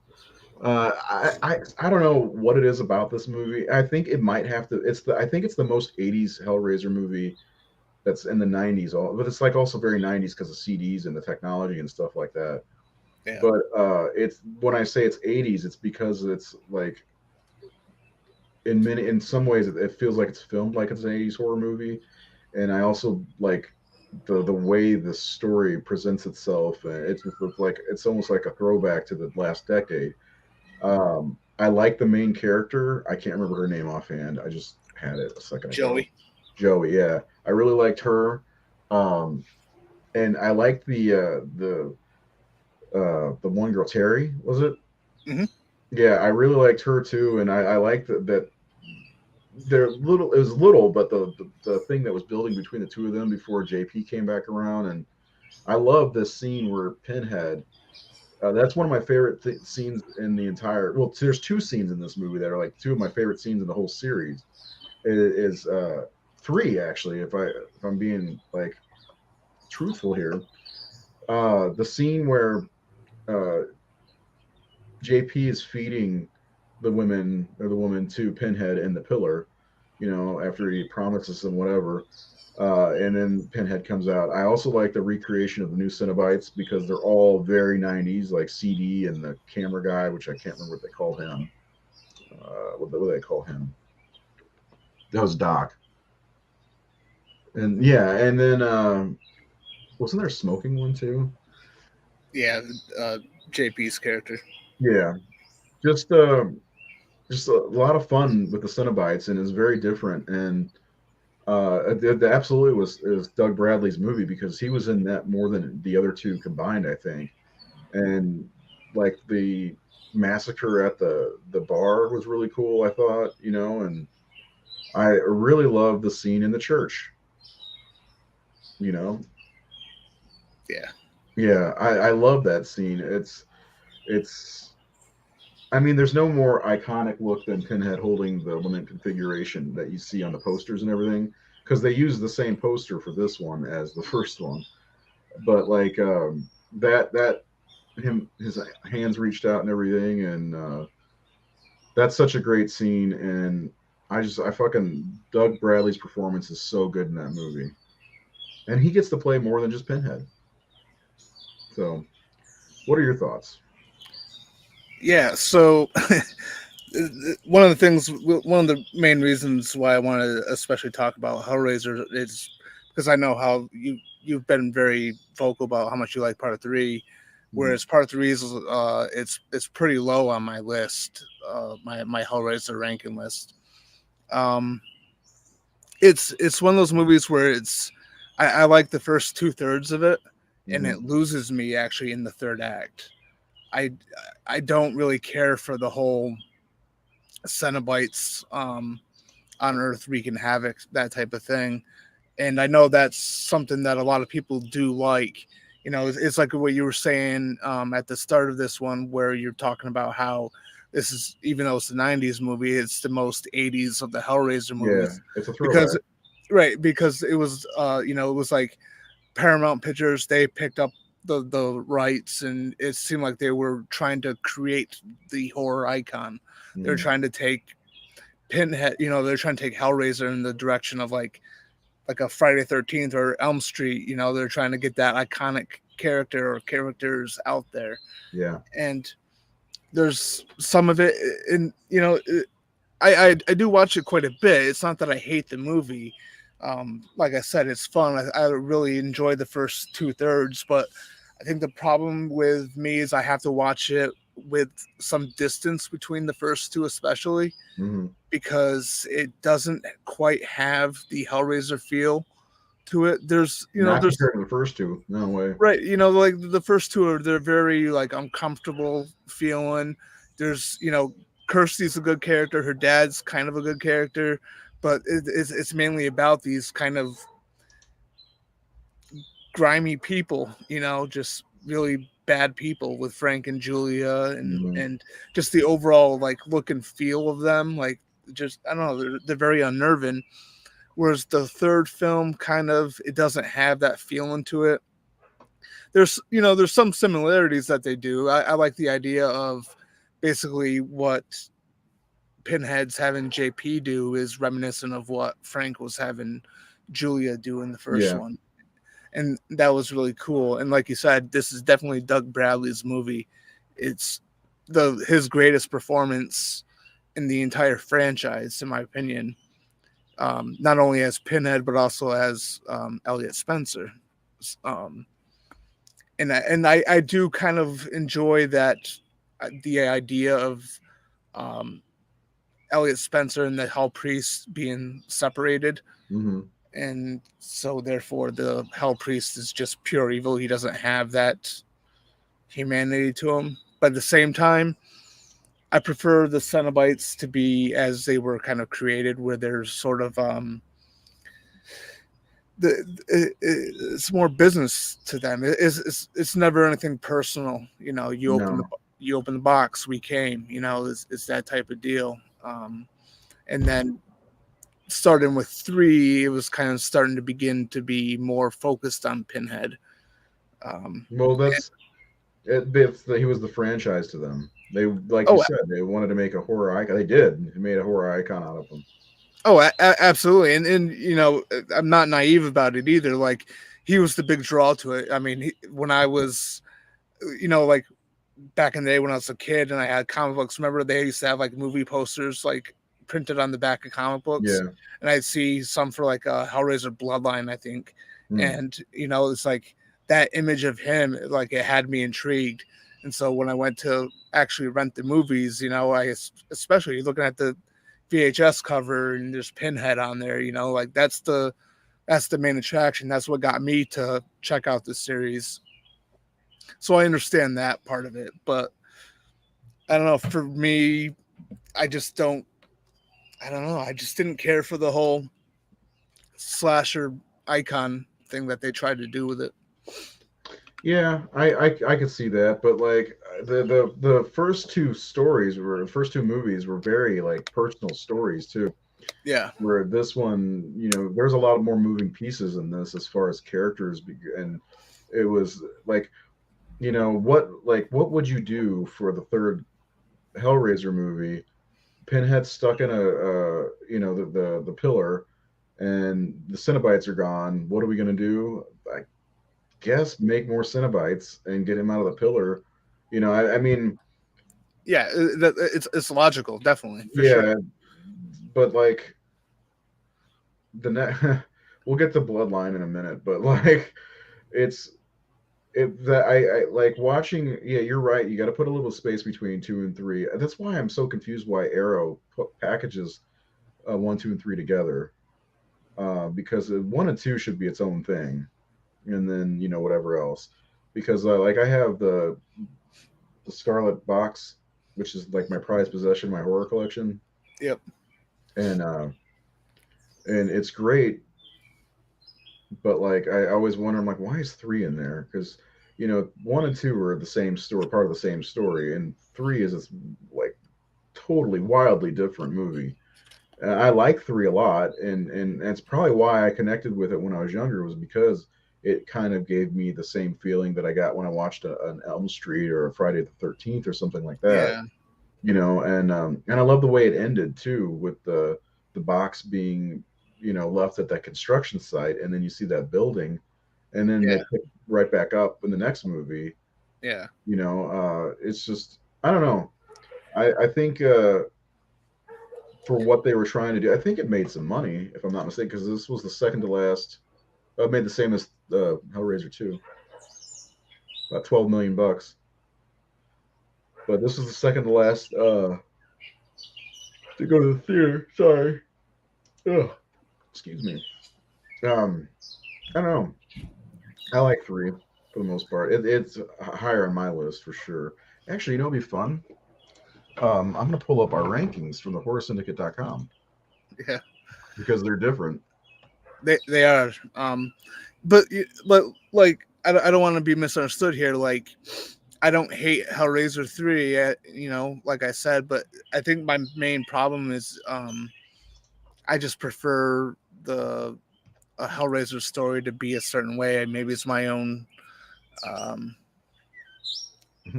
I don't know what it is about this movie. I think it might have to. I think it's the most '80s Hellraiser movie that's in the '90s. But it's like also very '90s because of CDs and the technology and stuff like that. Yeah. But it's when I say it's '80s, it's because it's like in some ways it feels like it's filmed like it's an '80s horror movie, and I also like the way the story presents itself. It's like it's almost like a throwback to the last decade. I like the main character. I can't remember her name offhand. I just had it a second ago. Joey. Joey, yeah, I really liked her. Um, and I liked the one girl, Terry, was it? Hmm. Yeah, I really liked her too, and I liked that they're little. It was little, but the thing that was building between the two of them before JP came back around, and I love this scene where Pinhead. That's one of my favorite scenes in the entire. Well, there's two scenes in this movie that are like two of my favorite scenes in the whole series. It is three actually, if I'm being like truthful here. The scene where uh, JP is feeding the women or the woman to Pinhead in the pillar. after he promises them whatever. And then Pinhead comes out. I also like the recreation of the new Cenobites because they're all very 90s, like CD and the camera guy, which I can't remember what they called him. What do they call him? That was Doc. And yeah, and then wasn't there a smoking one too? Yeah, JP's character. Yeah, just just a lot of fun with the Cenobites, and it's very different. And it absolutely was is Doug Bradley's movie because he was in that more than the other two combined, I think. And like the massacre at the bar was really cool, I thought, and I really love the scene in the church. You know, Yeah. yeah, I love that scene. It's I mean, there's no more iconic look than Pinhead holding the lament configuration that you see on the posters and everything, because they use the same poster for this one as the first one. But like that him his hands reached out and everything, and that's such a great scene. And I fucking Doug Bradley's performance is so good in that movie, and he gets to play more than just Pinhead. So, what are your thoughts? Yeah. So one of the things, one of the main reasons why I want to especially talk about Hellraiser is because I know how you've been very vocal about how much you like Part 3, whereas Part 3 is it's pretty low on my list, my Hellraiser ranking list. Um, it's one of those movies where I like the first 2/3 of it, and it loses me actually in the third act. I I don't really care for the whole Cenobites on Earth wreaking havoc, that type of thing. And I know that's something that a lot of people do like. It's like what you were saying at the start of this one, where you're talking about how this is, even though it's the '90s movie, it's the most '80s of the Hellraiser movies. Yeah, it's a because throwback. right because it was it was like Paramount Pictures, they picked up the rights, and it seemed like they were trying to create the horror icon. They're trying to take Pinhead, they're trying to take Hellraiser in the direction of like a Friday 13th or Elm Street. They're trying to get that iconic character or characters out there. Yeah. And there's some of it, and I do watch it quite a bit. It's not that I hate the movie. Like I said, it's fun. I really enjoy the first 2/3, but I think the problem with me is I have to watch it with some distance between the first two, especially because it doesn't quite have the Hellraiser feel to it. Not There's compared to the first two. No way. right, like the first two they're very like uncomfortable feeling. There's Kirsty's a good character, her dad's kind of a good character, but it's mainly about these kind of grimy people, just really bad people with Frank and Julia, and just the overall like look and feel of them, like just I don't know, they're very unnerving. Whereas the third film kind of it doesn't have that feeling to it. There's some similarities that they do. I like the idea of basically what Pinhead's having JP do is reminiscent of what Frank was having Julia do in the first one. And that was really cool. And like you said, this is definitely Doug Bradley's movie. It's his greatest performance in the entire franchise, in my opinion. Not only as Pinhead, but also as Elliot Spencer. And I do kind of enjoy that the idea of Elliot Spencer and the Hell Priest being separated. And so therefore the Hell Priest is just pure evil. He doesn't have that humanity to him. But at the same time, I prefer the Cenobites to be as they were kind of created, where there's sort of it's more business to them. It's never anything personal. You open the box, we came. It's that type of deal. And then starting with 3, it was kind of starting to begin to be more focused on Pinhead. Well, that's it. He was the franchise to them. They, like you said, they wanted to make a horror icon. They did. They made a horror icon out of him. Oh, absolutely, and you know, I'm not naive about it either. Like, he was the big draw to it. I mean, when I was, you know, like back in the day when I was a kid and I had comic books. Remember they used to have like movie posters like printed on the back of comic books, Yeah. and I'd see some for like Hellraiser Bloodline, I think, Mm. and you know, it's like that image of him, like it had me intrigued. And so when I went to actually rent the movies, you know, I especially looking at the VHS cover and there's Pinhead on there, you know, like that's the main attraction. That's what got me to check out the series. So I understand that part of it, but I don't know. For me, I just don't. I don't know. I just didn't care for the whole slasher icon thing that they tried to do with it. Yeah, I could see that, but like the first two stories were the first two movies were very like personal stories too. Yeah, Where this one, there's a lot more moving pieces in this as far as characters, and it was like, what would you do for the third Hellraiser movie? Pinhead stuck in the pillar, and the Cenobites are gone. What are we gonna do? I guess make more Cenobites and get him out of the pillar. I mean, yeah. It's logical, definitely for sure. yeah, but like the we'll get to Bloodline in a minute, but like it's that I like watching. Yeah, you're right. You got to put a little space between two and three. That's why I'm so confused why Arrow packages one, two, and three together. Because one and two should be its own thing, and then whatever else. Because like I have the Scarlet box, which is like my prized possession, my horror collection, Yep. and it's great. But like I always wonder, I'm like, why is three in there? Because one and two are the same story, part of the same story, and three is this like totally wildly different movie. I like three a lot, and that's probably why I connected with it when I was younger, was because it kind of gave me the same feeling that I got when I watched an Elm Street or a Friday the 13th or something like that. Yeah. And I love the way it ended too, with the box being left at that construction site, and then you see that building, and then they Yeah. pick right back up in the next movie. Yeah. It's just, I don't know. I think for what they were trying to do, I think it made some money, if I'm not mistaken, because this was the second to last. Made the same as Hellraiser 2, about 12 million bucks. But this was the second to last to go to the theater. Sorry. Ugh. Excuse me. Um, I don't know. I like three for the most part. It's higher on my list for sure. Actually, it'd be fun. I'm gonna pull up our rankings from the HorrorSyndicate.com Yeah. because they're different. They are. But like I don't want to be misunderstood here. Like, I don't hate Hellraiser 3, you know, like I said, but I think my main problem is I just prefer the a Hellraiser story to be a certain way. Maybe it's my own um,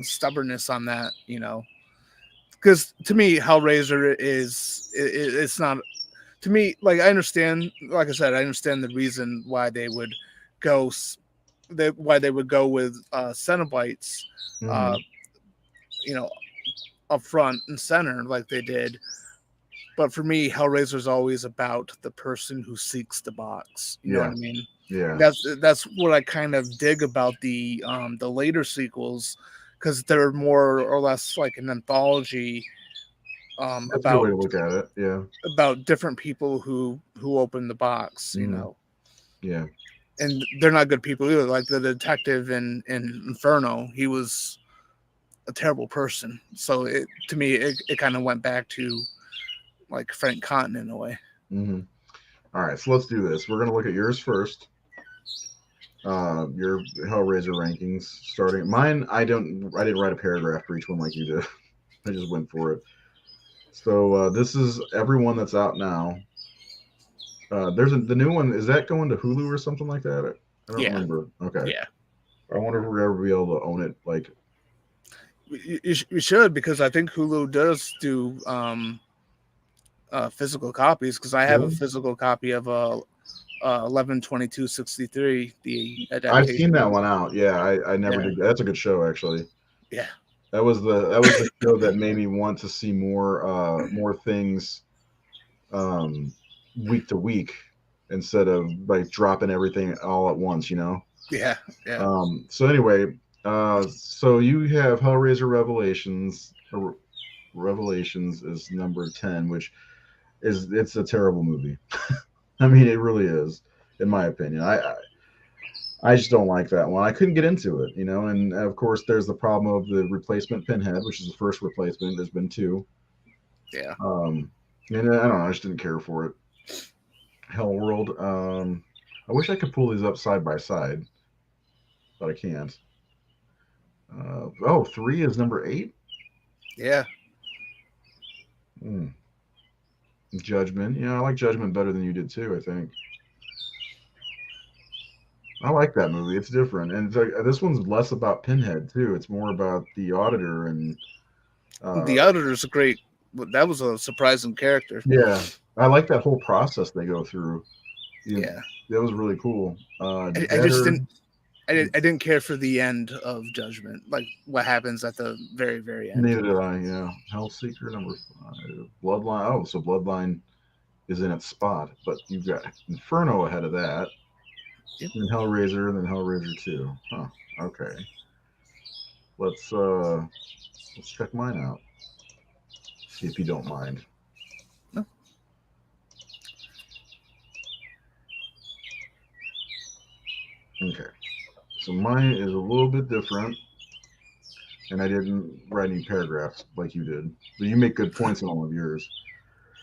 stubbornness on that, you know. Because to me, Hellraiser it's not to me, like, I understand, like I said, I understand the reason why they would go why they would go with Cenobites, uh, Hmm. you know, up front and center like they did. But for me, Hellraiser is always about the person who seeks the box. You know what Yeah, I mean? yeah. That's what I kind of dig about the later sequels, because they're more or less like an anthology That's a good way to look at it. Yeah. about different people who open the box. You Hmm. know, Yeah. and they're not good people either. Like the detective in Inferno, he was a terrible person. So to me, it kind of went back to like Frank Cotton in a way. Hmm. All right, so let's do this. We're gonna look at yours first. Your Hellraiser rankings, starting mine. I didn't write a paragraph for each one like you did. I just went for it. So this is everyone that's out now. The new one. Is that going to Hulu or something like that? I don't Yeah, remember. Okay. yeah. I wonder if we'll ever be able to own it. Like, You should, because I think Hulu does do physical copies because I have a Really? physical copy of 11/22/63, the I've seen adaptation that movie. one out. Yeah, I never Yeah, did. That's a good show, actually. yeah, That was the show that made me want to see more things um, week to week instead of like dropping everything all at once. yeah, yeah, So anyway, so you have Hellraiser Revelations. Revelations is number 10, which it's a terrible movie. I mean, it really is, in my opinion. I just don't like that one. I couldn't get into it, and of course, there's the problem of the replacement Pinhead, which is the first replacement. There's been two. yeah. And I don't know, I just didn't care for it. Hellworld. I wish I could pull these up side by side, but I can't. Oh, 3 is number 8. Yeah. Hmm. Judgment. Yeah, I like Judgment better than you did too. I think I like that movie. It's different, and it's like, this one's less about Pinhead too. It's more about the Auditor and uh, The Auditor's a great. That was a surprising character. yeah, I like that whole process they go through. You know, Yeah, that was really cool. I just Deader. didn't. I didn't care for the end of Judgment, like what happens at the very, very end. Neither did I. Yeah, Hellseeker number 5. Bloodline. Oh, so Bloodline is in its spot, but you've got Inferno ahead of that. Yep. Then Hellraiser, and then Hellraiser 2. Huh. Okay. Let's check mine out. See if you don't mind. No. Okay. So mine is a little bit different, and I didn't write any paragraphs like you did, but you make good points in all of yours.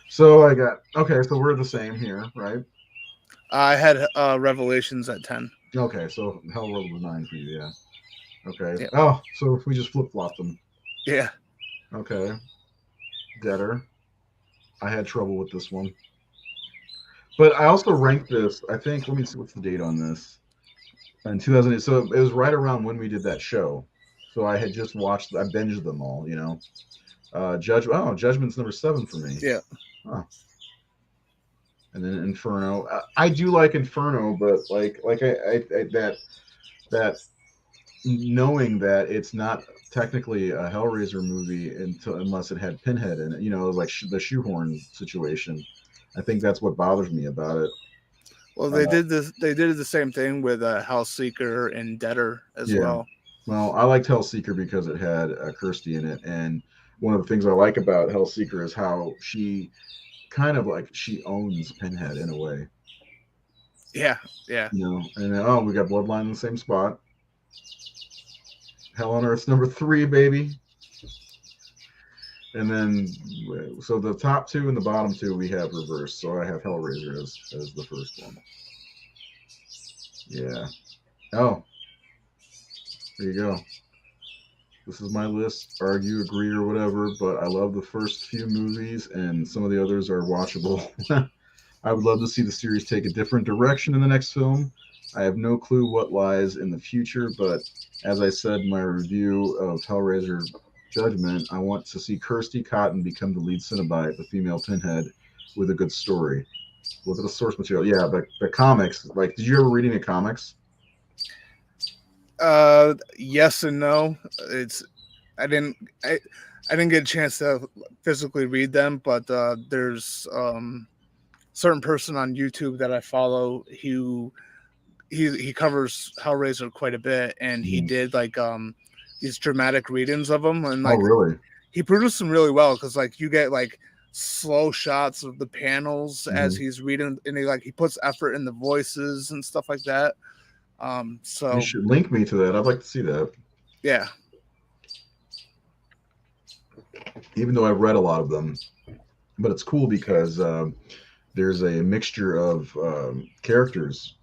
So I got okay. So we're the same here, right? I had Revelations at 10. Okay. So Hellworld was 9 for you, yeah. Okay. Yep. Oh, so we just flip flopped them. Yeah. Okay. Deader. I had trouble with this one, but I also ranked this. I think. Let me see what's the date on this. In 2008. So it was right around when we did that show. So I had just watched. I binged them all. Judgment's number 7 for me. Yeah. Huh. And then Inferno. I do like Inferno, but like I that knowing that it's not technically a Hellraiser movie unless it had Pinhead in it, like the shoehorn situation. I think that's what bothers me about it. Well, they did this. They did the same thing with Hellseeker and Deader as Yeah. well. Well, I liked Hellseeker because it had Kirsty in it, and one of the things I like about Hellseeker is how she kind of like she owns Pinhead in a way. Yeah, yeah. And then, we got Bloodline in the same spot. Hell on Earth's number 3, baby. And then, so the top 2 and the bottom 2 we have reversed. So I have Hellraiser as the first one. Yeah. Oh, there you go. This is my list. Argue, agree, or whatever. But I love the first few movies, and some of the others are watchable. I would love to see the series take a different direction in the next film. I have no clue what lies in the future, but as I said in my review of Hellraiser Judgment, I want to see Kirsty Cotton become the lead Cenobite, the female Pinhead, with a good story. Look at the source material. Yeah, the comics. Like, did you ever read any comics? Yes and no. I didn't get a chance to physically read them, but there's certain person on YouTube that I follow who he covers Hellraiser quite a bit, and he did like these dramatic readings of them, and like really? He produced them really well because like you get like slow shots of the panels as he's reading, and he puts effort in the voices and stuff like that. So you should link me to that. I'd like to see that. Yeah. Even though I've read a lot of them, but it's cool because there's a mixture of characters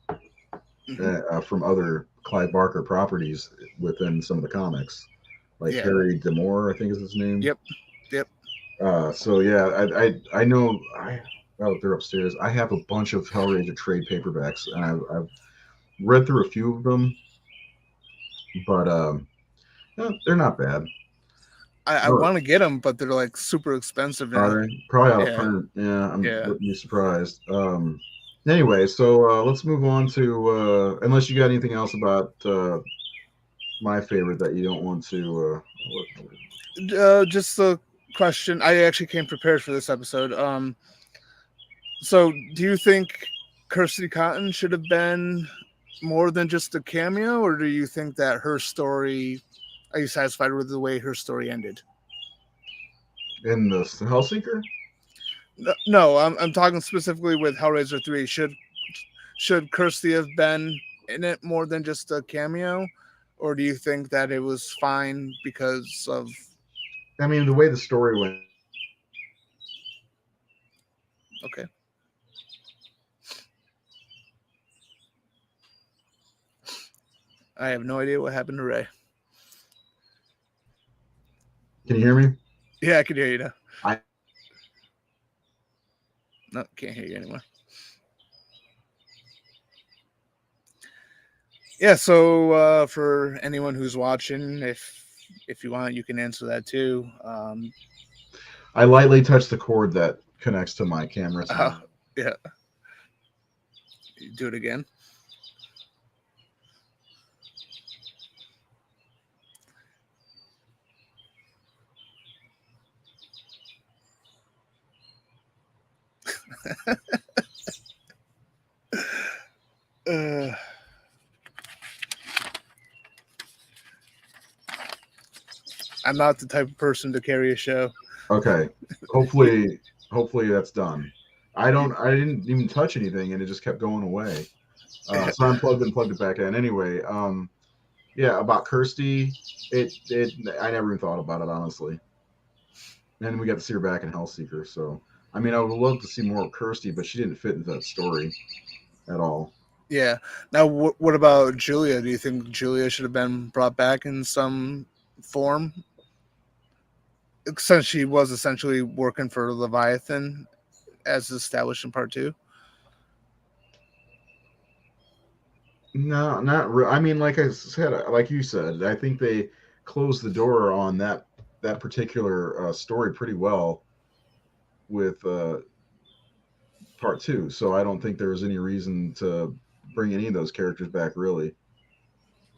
from other Clive Barker properties within some of the comics, like Harry Demore, I think is his name. Yep. So yeah, I know. They're upstairs. I have a bunch of Hellraiser trade paperbacks, and I've read through a few of them, but they're not bad. I want to get them, but they're like super expensive now. Are they probably out of Yeah, print? Yeah, I yeah. wouldn't be surprised. Anyway, so let's move on to unless you got anything else about my favorite that you don't want to. Just the question. I actually came prepared for this episode. So do you think Kirsty Cotton should have been more than just a cameo, or do you think that her story? Are you satisfied with the way her story ended? In the Hellseeker? No, I'm talking specifically with Hellraiser 3. Should Kirsty have been in it more than just a cameo, or do you think that it was fine because of? I mean, the way the story went. Okay. I have no idea what happened to Ray. Can you hear me? Yeah, I can hear you now. I No, can't hear you anymore. Yeah, so for anyone who's watching, if you want, you can answer that too. I lightly touched the cord that connects to my camera. Yeah. Do it again. I'm not the type of person to carry a show. Okay. Hopefully that's done. I didn't even touch anything and it just kept going away. So I unplugged and plugged it back in. Anyway, yeah, about Kirsty, I never even thought about it, honestly. And we got to see her back in Hellseeker, so I mean I would love to see more of Kirsty, but she didn't fit into that story at all. Yeah. Now, what about Julia? Do you think Julia should have been brought back in some form? Since she was essentially working for Leviathan as established in part 2? No, not real. I mean, like I said, like you said, I think they closed the door on that particular story pretty well with part 2. So I don't think there was any reason to bring any of those characters back, really,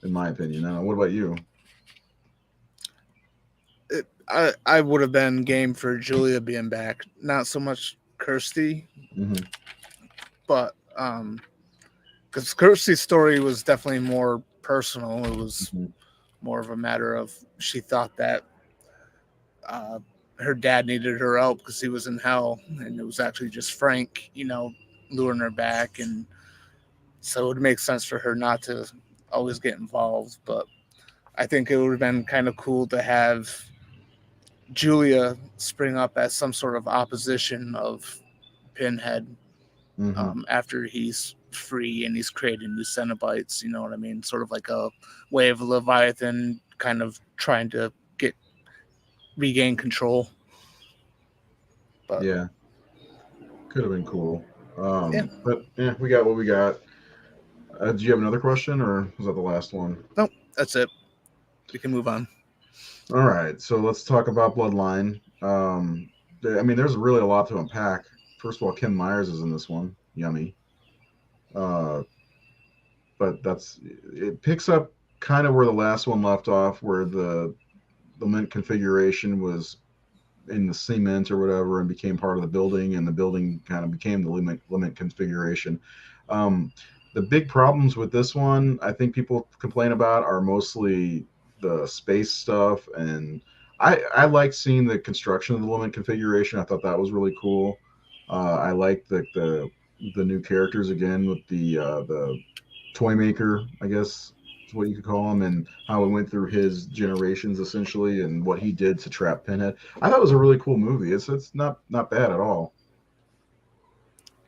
in my opinion. What about you? I would have been game for Julia being back, not so much Kirsty, Mm-hmm. but because Kirsty's story was definitely more personal. It was Mm-hmm. more of a matter of she thought that her dad needed her help because he was in hell, and it was actually just Frank, luring her back, and so it would make sense for her not to always get involved. But I think it would have been kind of cool to have Julia spring up as some sort of opposition of Pinhead Mm-hmm. after he's free and he's creating new Cenobites. You know what I mean? Sort of like a way of Leviathan kind of trying to regain control. But Yeah, could have been cool. yeah, But yeah, we got what we got. Do you have another question, or was that the last one? nope, that's it. We can move on. All right, so let's talk about Bloodline. I mean, there's really a lot to unpack. First of all, Kim Myers is in this one. Yummy. Uh, but it picks up kind of where the last one left off, where the lament configuration was in the cement or whatever and became part of the building, and the building kind of became the lament configuration. The big problems with this one, I think people complain about, are mostly the space stuff, and I like seeing the construction of the lament configuration. I thought that was really cool. I like the new characters again with the toy maker, I guess is what you could call him, and how it went through his generations essentially, and what he did to trap Pinhead. I thought it was a really cool movie. It's not bad at all.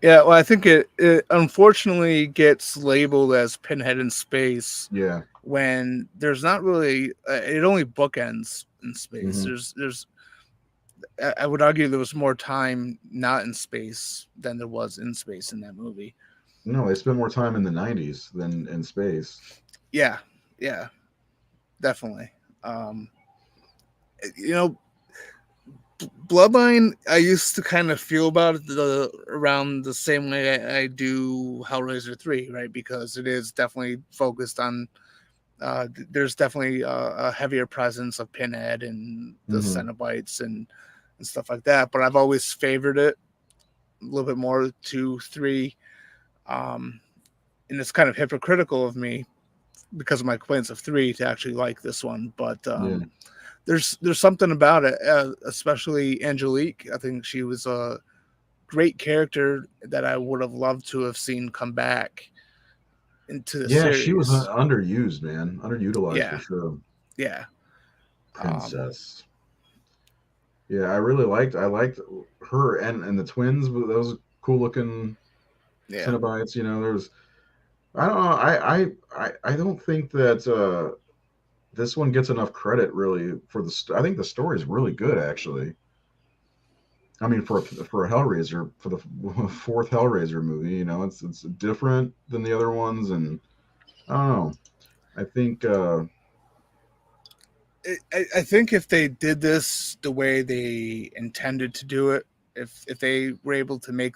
Yeah, well, I think it unfortunately gets labeled as Pinhead in space Yeah. when there's not really. It only bookends in space. Mm-hmm. There's. I would argue there was more time not in space than there was in space in that movie. No, they spent more time in the '90s than in space. Yeah, definitely. Um, you know, Bloodline, I used to kind of feel about it around the same way I do Hellraiser 3, right? Because it is definitely focused on, there's definitely a heavier presence of Pinhead and the Mm-hmm. Cenobites and stuff like that. But I've always favored it a little bit more to 3. Um, and it's kind of hypocritical of me because of my complaints of 3 to actually like this one. But Yeah. there's something about it, especially Angelique. I think she was a great character that I would have loved to have seen come back into the Yeah, she was series. underused, man. Underutilized for Yeah, sure. yeah, um, Princess. Yeah, I liked her and the twins. Those cool looking yeah. Cenobites. There's I don't know. I don't think that this one gets enough credit really for I think the story is really good actually. I mean, for a Hellraiser, for the fourth Hellraiser movie, it's different than the other ones, and I don't know. I think I think if they did this the way they intended to do it, if they were able to make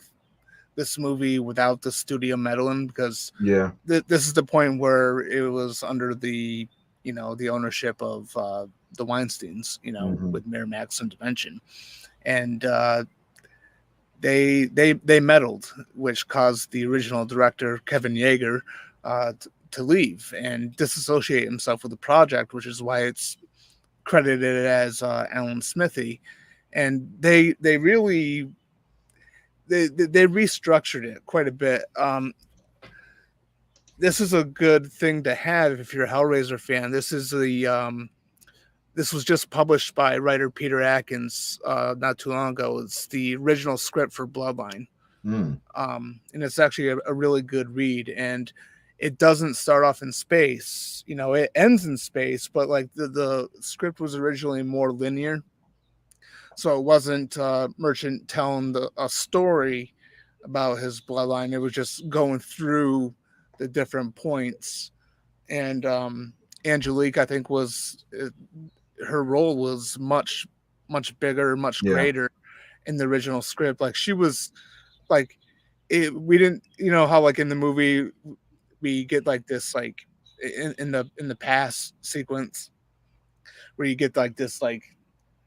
this movie without the studio meddling, because yeah. this is the point where it was under the the ownership of the Weinsteins, Hmm. with Miramax and Dimension, and they meddled, which caused the original director Kevin Yeager to leave and disassociate himself with the project, which is why it's credited as Alan Smithy. And they really they restructured it quite a bit. This is a good thing to have if you're a Hellraiser fan. This was just published by writer Peter Atkins not too long ago. It's the original script for Bloodline, Mm. and it's actually a really good read. And it doesn't start off in space. It ends in space, but like the script was originally more linear, so it wasn't Merchant telling a story about his bloodline. It was just going through the different points. And Angelique, I think, was her role was much bigger, much Yeah. greater in the original script. Like she was like we didn't, how like in the movie we get like this like in the past sequence where you get like this like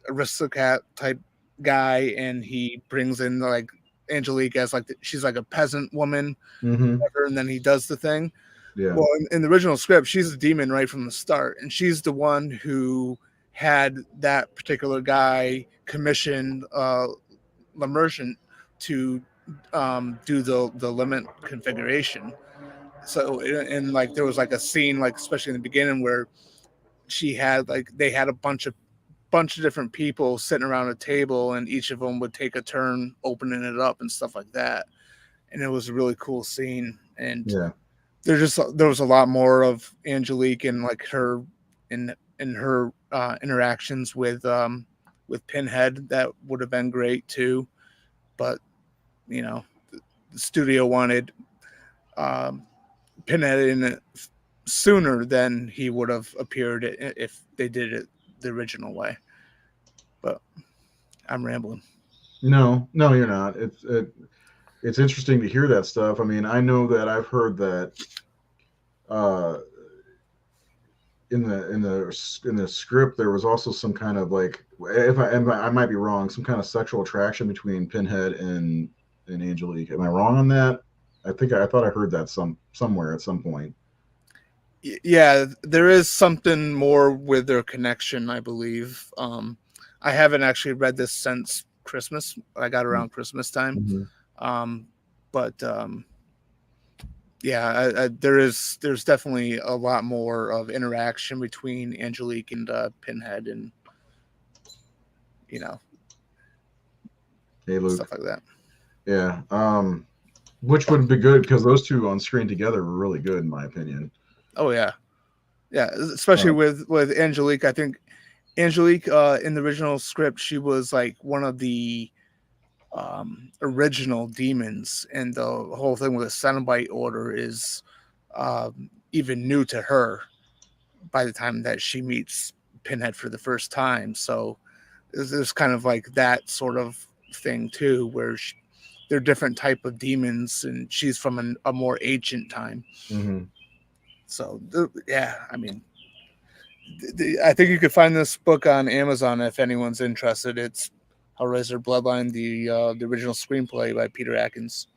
aristocrat type guy, and he brings in like Angelique as like she's like a peasant woman, Hmm. whatever, and then he does the thing. Yeah. Well, in the original script, she's a demon right from the start, and she's the one who had that particular guy commission the merchant to do the limit configuration. So, and like there was like a scene, like especially in the beginning, where she had like they had a bunch of different people sitting around a table, and each of them would take a turn opening it up and stuff like that. And it was a really cool scene. And Yeah. there was a lot more of Angelique and like her in her interactions with Pinhead that would have been great too. But you know, the studio wanted um, Pinhead in it sooner than he would have appeared if they did it the original way. But I'm rambling. No, no, you're not. It's interesting to hear that stuff. I mean, I know that I've heard that uh, in the script there was also some kind of like, if I might be wrong, some kind of sexual attraction between Pinhead and Angelique. Am I wrong on that? I thought I heard that somewhere at some point. Yeah, there is something more with their connection, I believe. I haven't actually read this since Christmas. I got around Christmas time. Mm-hmm. Um, but yeah, there's definitely a lot more of interaction between Angelique and Pinhead, and you know Hey, stuff Luke. like that. Yeah. Which would be good because those two on screen together were really good in my opinion. Oh yeah, yeah, especially Uh, with Angelique. I think Angelique in the original script, she was like one of the original demons, and the whole thing with the Cenobite order is even new to her by the time that she meets Pinhead for the first time. So there's kind of like that sort of thing too, where they're different type of demons, and she's from a more ancient time. Mm-hmm. So yeah, I mean, I think you could find this book on Amazon if anyone's interested. It's Hellraiser Bloodline, the original screenplay by Peter Atkins.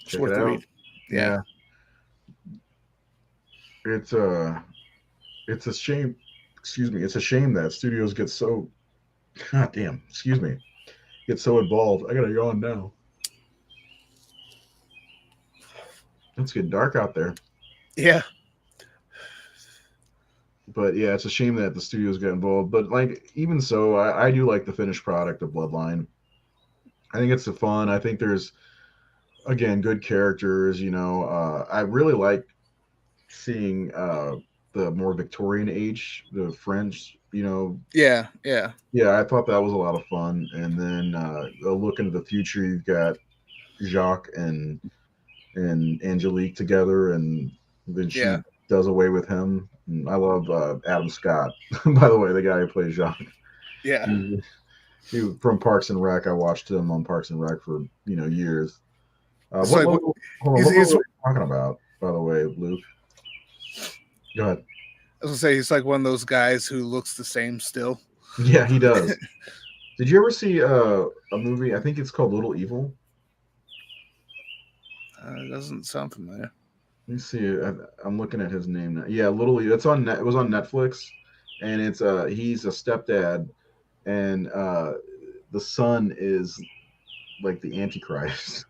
It's Check it worth the out. read. Yeah. It's it's a shame. Excuse me. It's a shame that studios get so, god damn, excuse me, get so involved. I gotta yawn now. It's getting dark out there. Yeah. But yeah, it's a shame that the studios get involved. But like, even so, I do like the finished product of Bloodline. I think it's a fun. I think there's, again, good characters. I really like seeing the more Victorian age, the French. Yeah. Yeah, I thought that was a lot of fun. And then a look into the future, you've got Jacques and Angelique together, and then Yeah. she does away with him. And I love Adam Scott, by the way, the guy who plays Jacques. Yeah. He was from Parks and Rec. I watched him on Parks and Rec for years. It's What like level? Hold on, what level are you talking about, by the way, Luke? Go ahead. I was gonna say he's like one of those guys who looks the same still. Yeah, he does. Did you ever see a movie? I think it's called Little Evil. It doesn't sound familiar. Let me see. I'm looking at his name now. Yeah, Little Evil. It's on net. It was on Netflix, and it's he's a stepdad, and the son is like the Antichrist.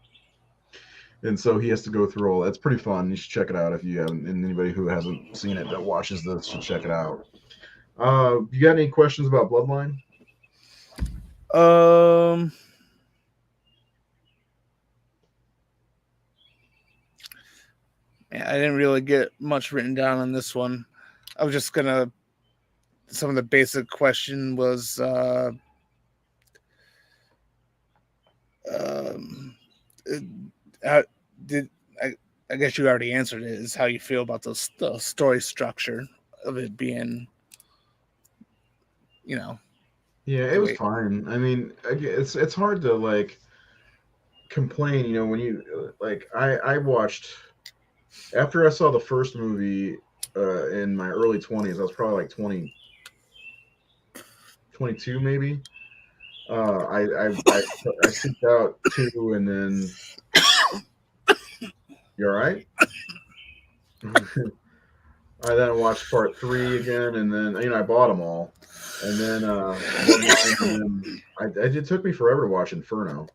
And so he has to go through all that's pretty fun. You should check it out if you haven't, and anybody who hasn't seen it that watches this should check it out. You got any questions about Bloodline? Yeah, I didn't really get much written down on this one. I was just gonna. Some of the basic question was, how did I guess you already answered it. Is how you feel about the story structure of it being, Yeah, it was fine. I mean, it's hard to like complain. When you like, I watched after I saw the first movie in my early 20s. I was probably like 20, 22 maybe. I seeked out two, and then you all right? I then watched part three again, and then I bought them all, and then it took me forever to watch Inferno,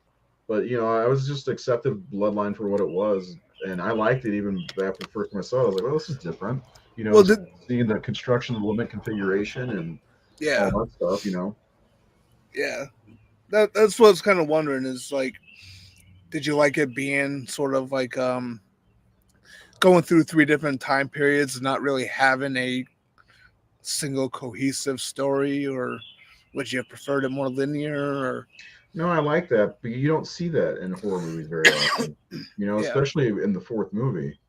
but I was just accepted Bloodline for what it was, and I liked it even after the first time I saw it. I was like, "Well, this is different," Well, seeing the construction, the limit configuration, and all that stuff. Yeah, that's what I was kind of wondering. Is like, did you like it being sort of like going through three different time periods, not really having a single cohesive story, or would you have preferred it more linear? Or no, I like that, but you don't see that in horror movies very often. Especially in the fourth movie.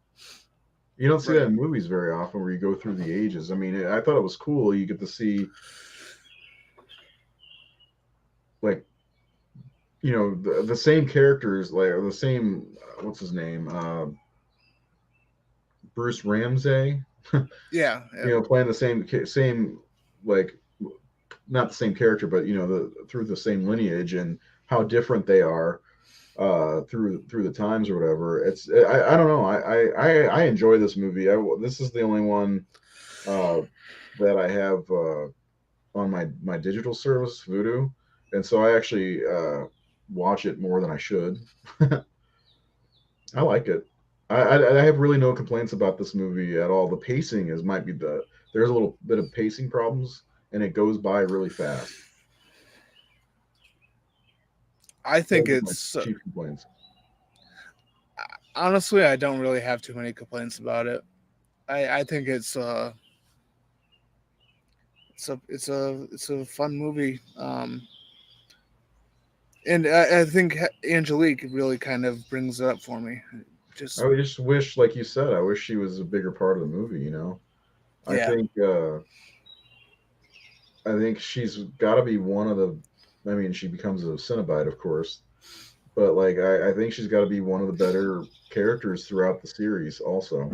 You don't see that in movies very often, where you go through the ages. I mean, I thought it was cool. You get to see, like, the same characters, like, or the same, what's his name, Bruce Ramsay. Playing the same, like, not the same character, but through the same lineage, and how different they are through the times or whatever. I don't know. I enjoy this movie. This is the only one that I have on my digital service, Vudu, and so I actually watch it more than I should. I like it. I have really no complaints about this movie at all. The pacing might be there's a little bit of pacing problems, and it goes by really fast. I think it's chief complaints. Honestly, I don't really have too many complaints about it. I think it's a fun movie. And I think Angelique really kind of brings it up for me. I just wish, like you said, I wish she was a bigger part of the movie. I think I think she's got to be one of the. I mean, she becomes a Cenobite, of course, but like I think she's got to be one of the better characters throughout the series. Also,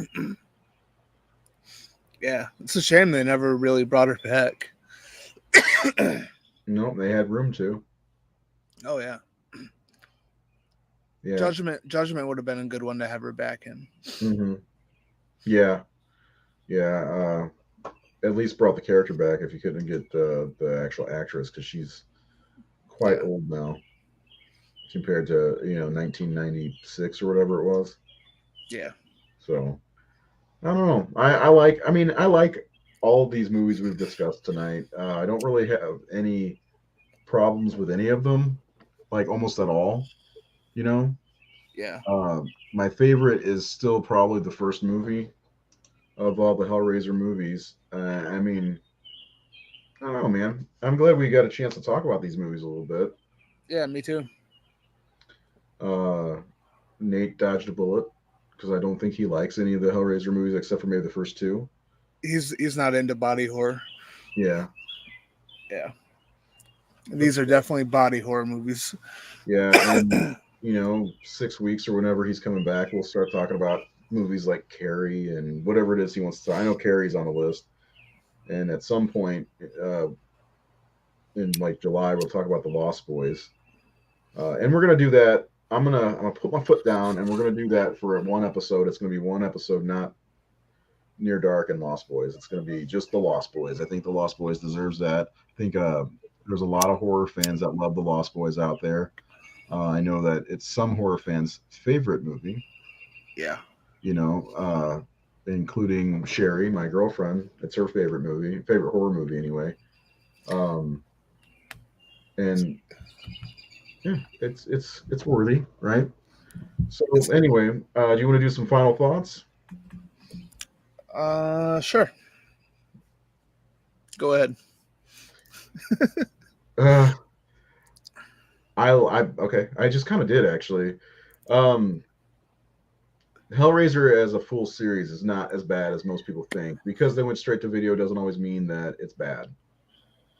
Yeah, it's a shame they never really brought her back. no, they had room to. Oh yeah, Yeah. Judgment would have been a good one to have her back in. Hmm. Yeah. Yeah. At least brought the character back if you couldn't get the actual actress because she's quite Yeah, old now compared to 1996 or whatever it was. yeah, So I don't know. I like. I mean, I like all of these movies we've discussed tonight. I don't really have any problems with any of them, like almost at all. You know, yeah. my favorite is still probably the first movie of all the Hellraiser movies. I mean, I don't know, man. I'm glad we got a chance to talk about these movies a little bit. Yeah, me too. Uh, Nate dodged a bullet because I don't think he likes any of the Hellraiser movies except for maybe the first two. He's not into body horror. Yeah, Yeah, that's these are definitely body horror movies. yeah, and 6 weeks or whenever he's coming back, we'll start talking about movies like Carrie and whatever it is he wants to. I know Carrie's on the list, and at some point in like July, we'll talk about the Lost Boys, and we're gonna do that. I'm gonna put my foot down, and we're gonna do that for one episode. It's gonna be one episode, not Near Dark and Lost Boys. It's gonna be just the Lost Boys. I think the Lost Boys deserves that. I think there's a lot of horror fans that love the Lost Boys out there. I know that it's some horror fans' favorite movie, Yeah, you know, including Sherry, my girlfriend. It's her favorite movie, favorite horror movie anyway. Um, and yeah, it's worthy, right? So anyway, do you want to do some final thoughts? sure. Go ahead. Uh, I okay, I just kind of did actually. Um, Hellraiser as a full series is not as bad as most people think because they went straight to video doesn't always mean that it's bad.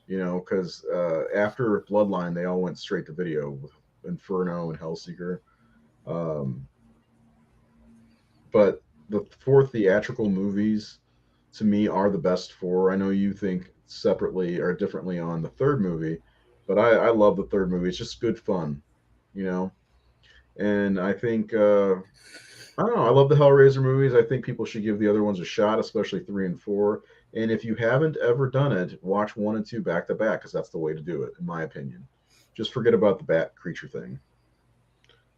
Because after Bloodline, they all went straight to video with Inferno and Hellseeker. Um, but the four theatrical movies, to me, are the best four. I know you think separately or differently on the third movie, but I love the third movie. It's just good fun, you know? And I think, I don't know, I love the Hellraiser movies. I think people should give the other ones a shot, especially three and four. And if you haven't ever done it, watch one and two back to back because that's the way to do it, in my opinion. Just forget about the bat creature thing.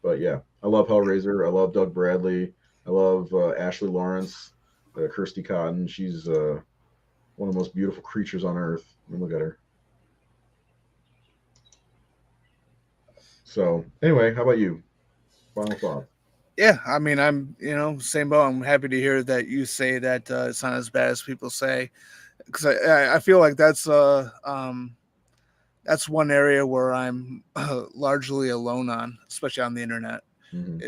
But yeah, I love Hellraiser. I love Doug Bradley. I love Ashley Lawrence, Kirsty Cotton. She's one of the most beautiful creatures on earth. I mean, look at her. So anyway, how about you? Final thought. Yeah, I mean, I'm same boat. I'm happy to hear that you say that it's not as bad as people say, because I feel like that's one area where I'm largely alone on, especially on the internet. Hmm.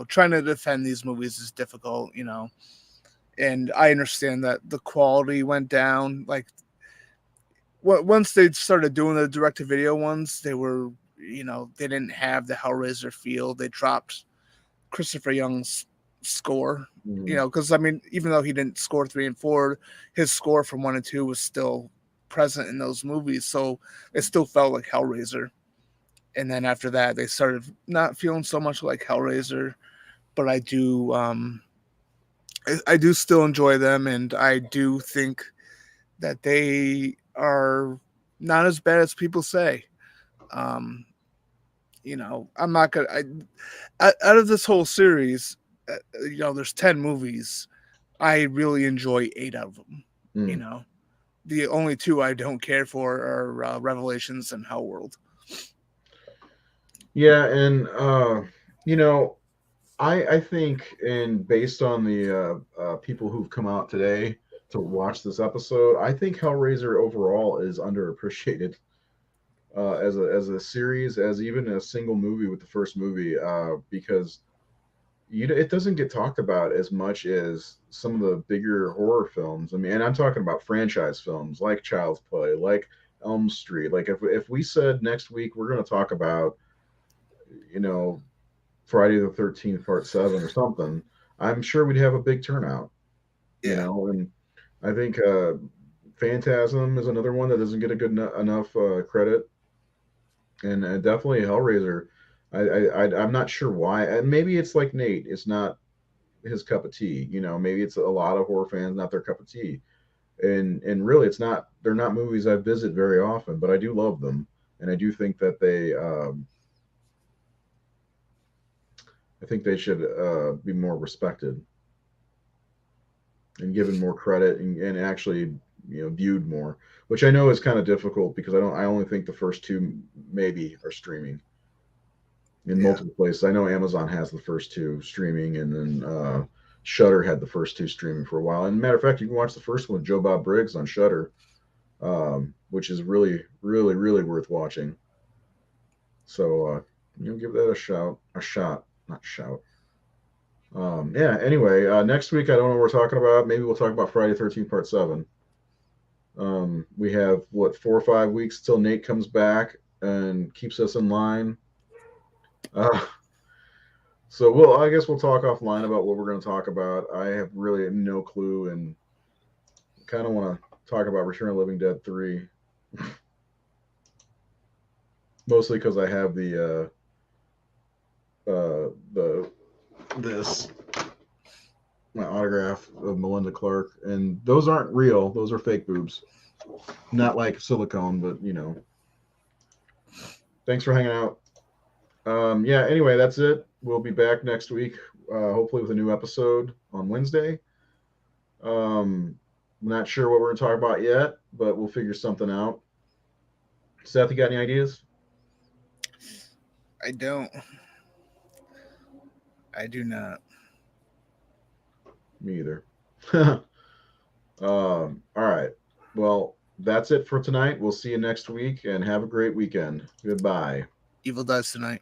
Trying to defend these movies is difficult. And I understand that the quality went down. Like once they started doing the direct to video ones, they were they didn't have the Hellraiser feel. They dropped Christopher Young's score. Hmm. Because I mean, even though he didn't score 3 and 4, his score from 1 and 2 was still present in those movies, so it still felt like Hellraiser. And then after that, they started not feeling so much like Hellraiser. But I do still enjoy them, and I do think that they are not as bad as people say. Um, I'm not gonna. Out of this whole series, there's 10 movies. I really enjoy 8 of them. You Mm. know, the only 2 I don't care for are Revelations and Hellworld. Yeah, and you know, I think, and based on the people who've come out today to watch this episode, I think Hellraiser overall is underappreciated as a series, as even a single movie with the first movie, because it doesn't get talked about as much as some of the bigger horror films. I mean, and I'm talking about franchise films like Child's Play, like Elm Street. Like if we said next week we're going to talk about, you know, Friday the 13th Part 7 or something, I'm sure we'd have a big turnout. You Yeah. know, and I think Phantasm is another one that doesn't get a good enough credit, and definitely Hellraiser. I'm not sure why. And maybe it's like Nate. It's not his cup of tea. You know, maybe it's a lot of horror fans not their cup of tea. And really, it's not. They're not movies I visit very often, but I do love them, and I do think that they. I think they should be more respected and given more credit and actually viewed more, which I know is kind of difficult because I only think the first two maybe are streaming in Yeah. multiple places. I know Amazon has the first two streaming, and then Shutter had the first two streaming for a while. And matter of fact, you can watch the first one, Joe Bob Briggs, on Shutter, which is really, really, really worth watching. So give that a shot, not shout. Yeah. Anyway, next week I don't know what we're talking about. Maybe we'll talk about Friday 13th Part 7. We have what 4 or 5 weeks till Nate comes back and keeps us in line. Uh, so I guess we'll talk offline about what we're going to talk about. I have really no clue and kind of want to talk about Return of the Living Dead 3, mostly because I have the this my autograph of Melinda Clark, and those aren't real; those are fake boobs. Not like silicone, but Thanks for hanging out. Yeah. Anyway, that's it. We'll be back next week, hopefully with a new episode on Wednesday. Not sure what we're going to talk about yet, but we'll figure something out. Seth, you got any ideas? I don't. I do not. Me either. All right. Well, that's it for tonight. We'll see you next week and have a great weekend. Goodbye. Evil dies tonight.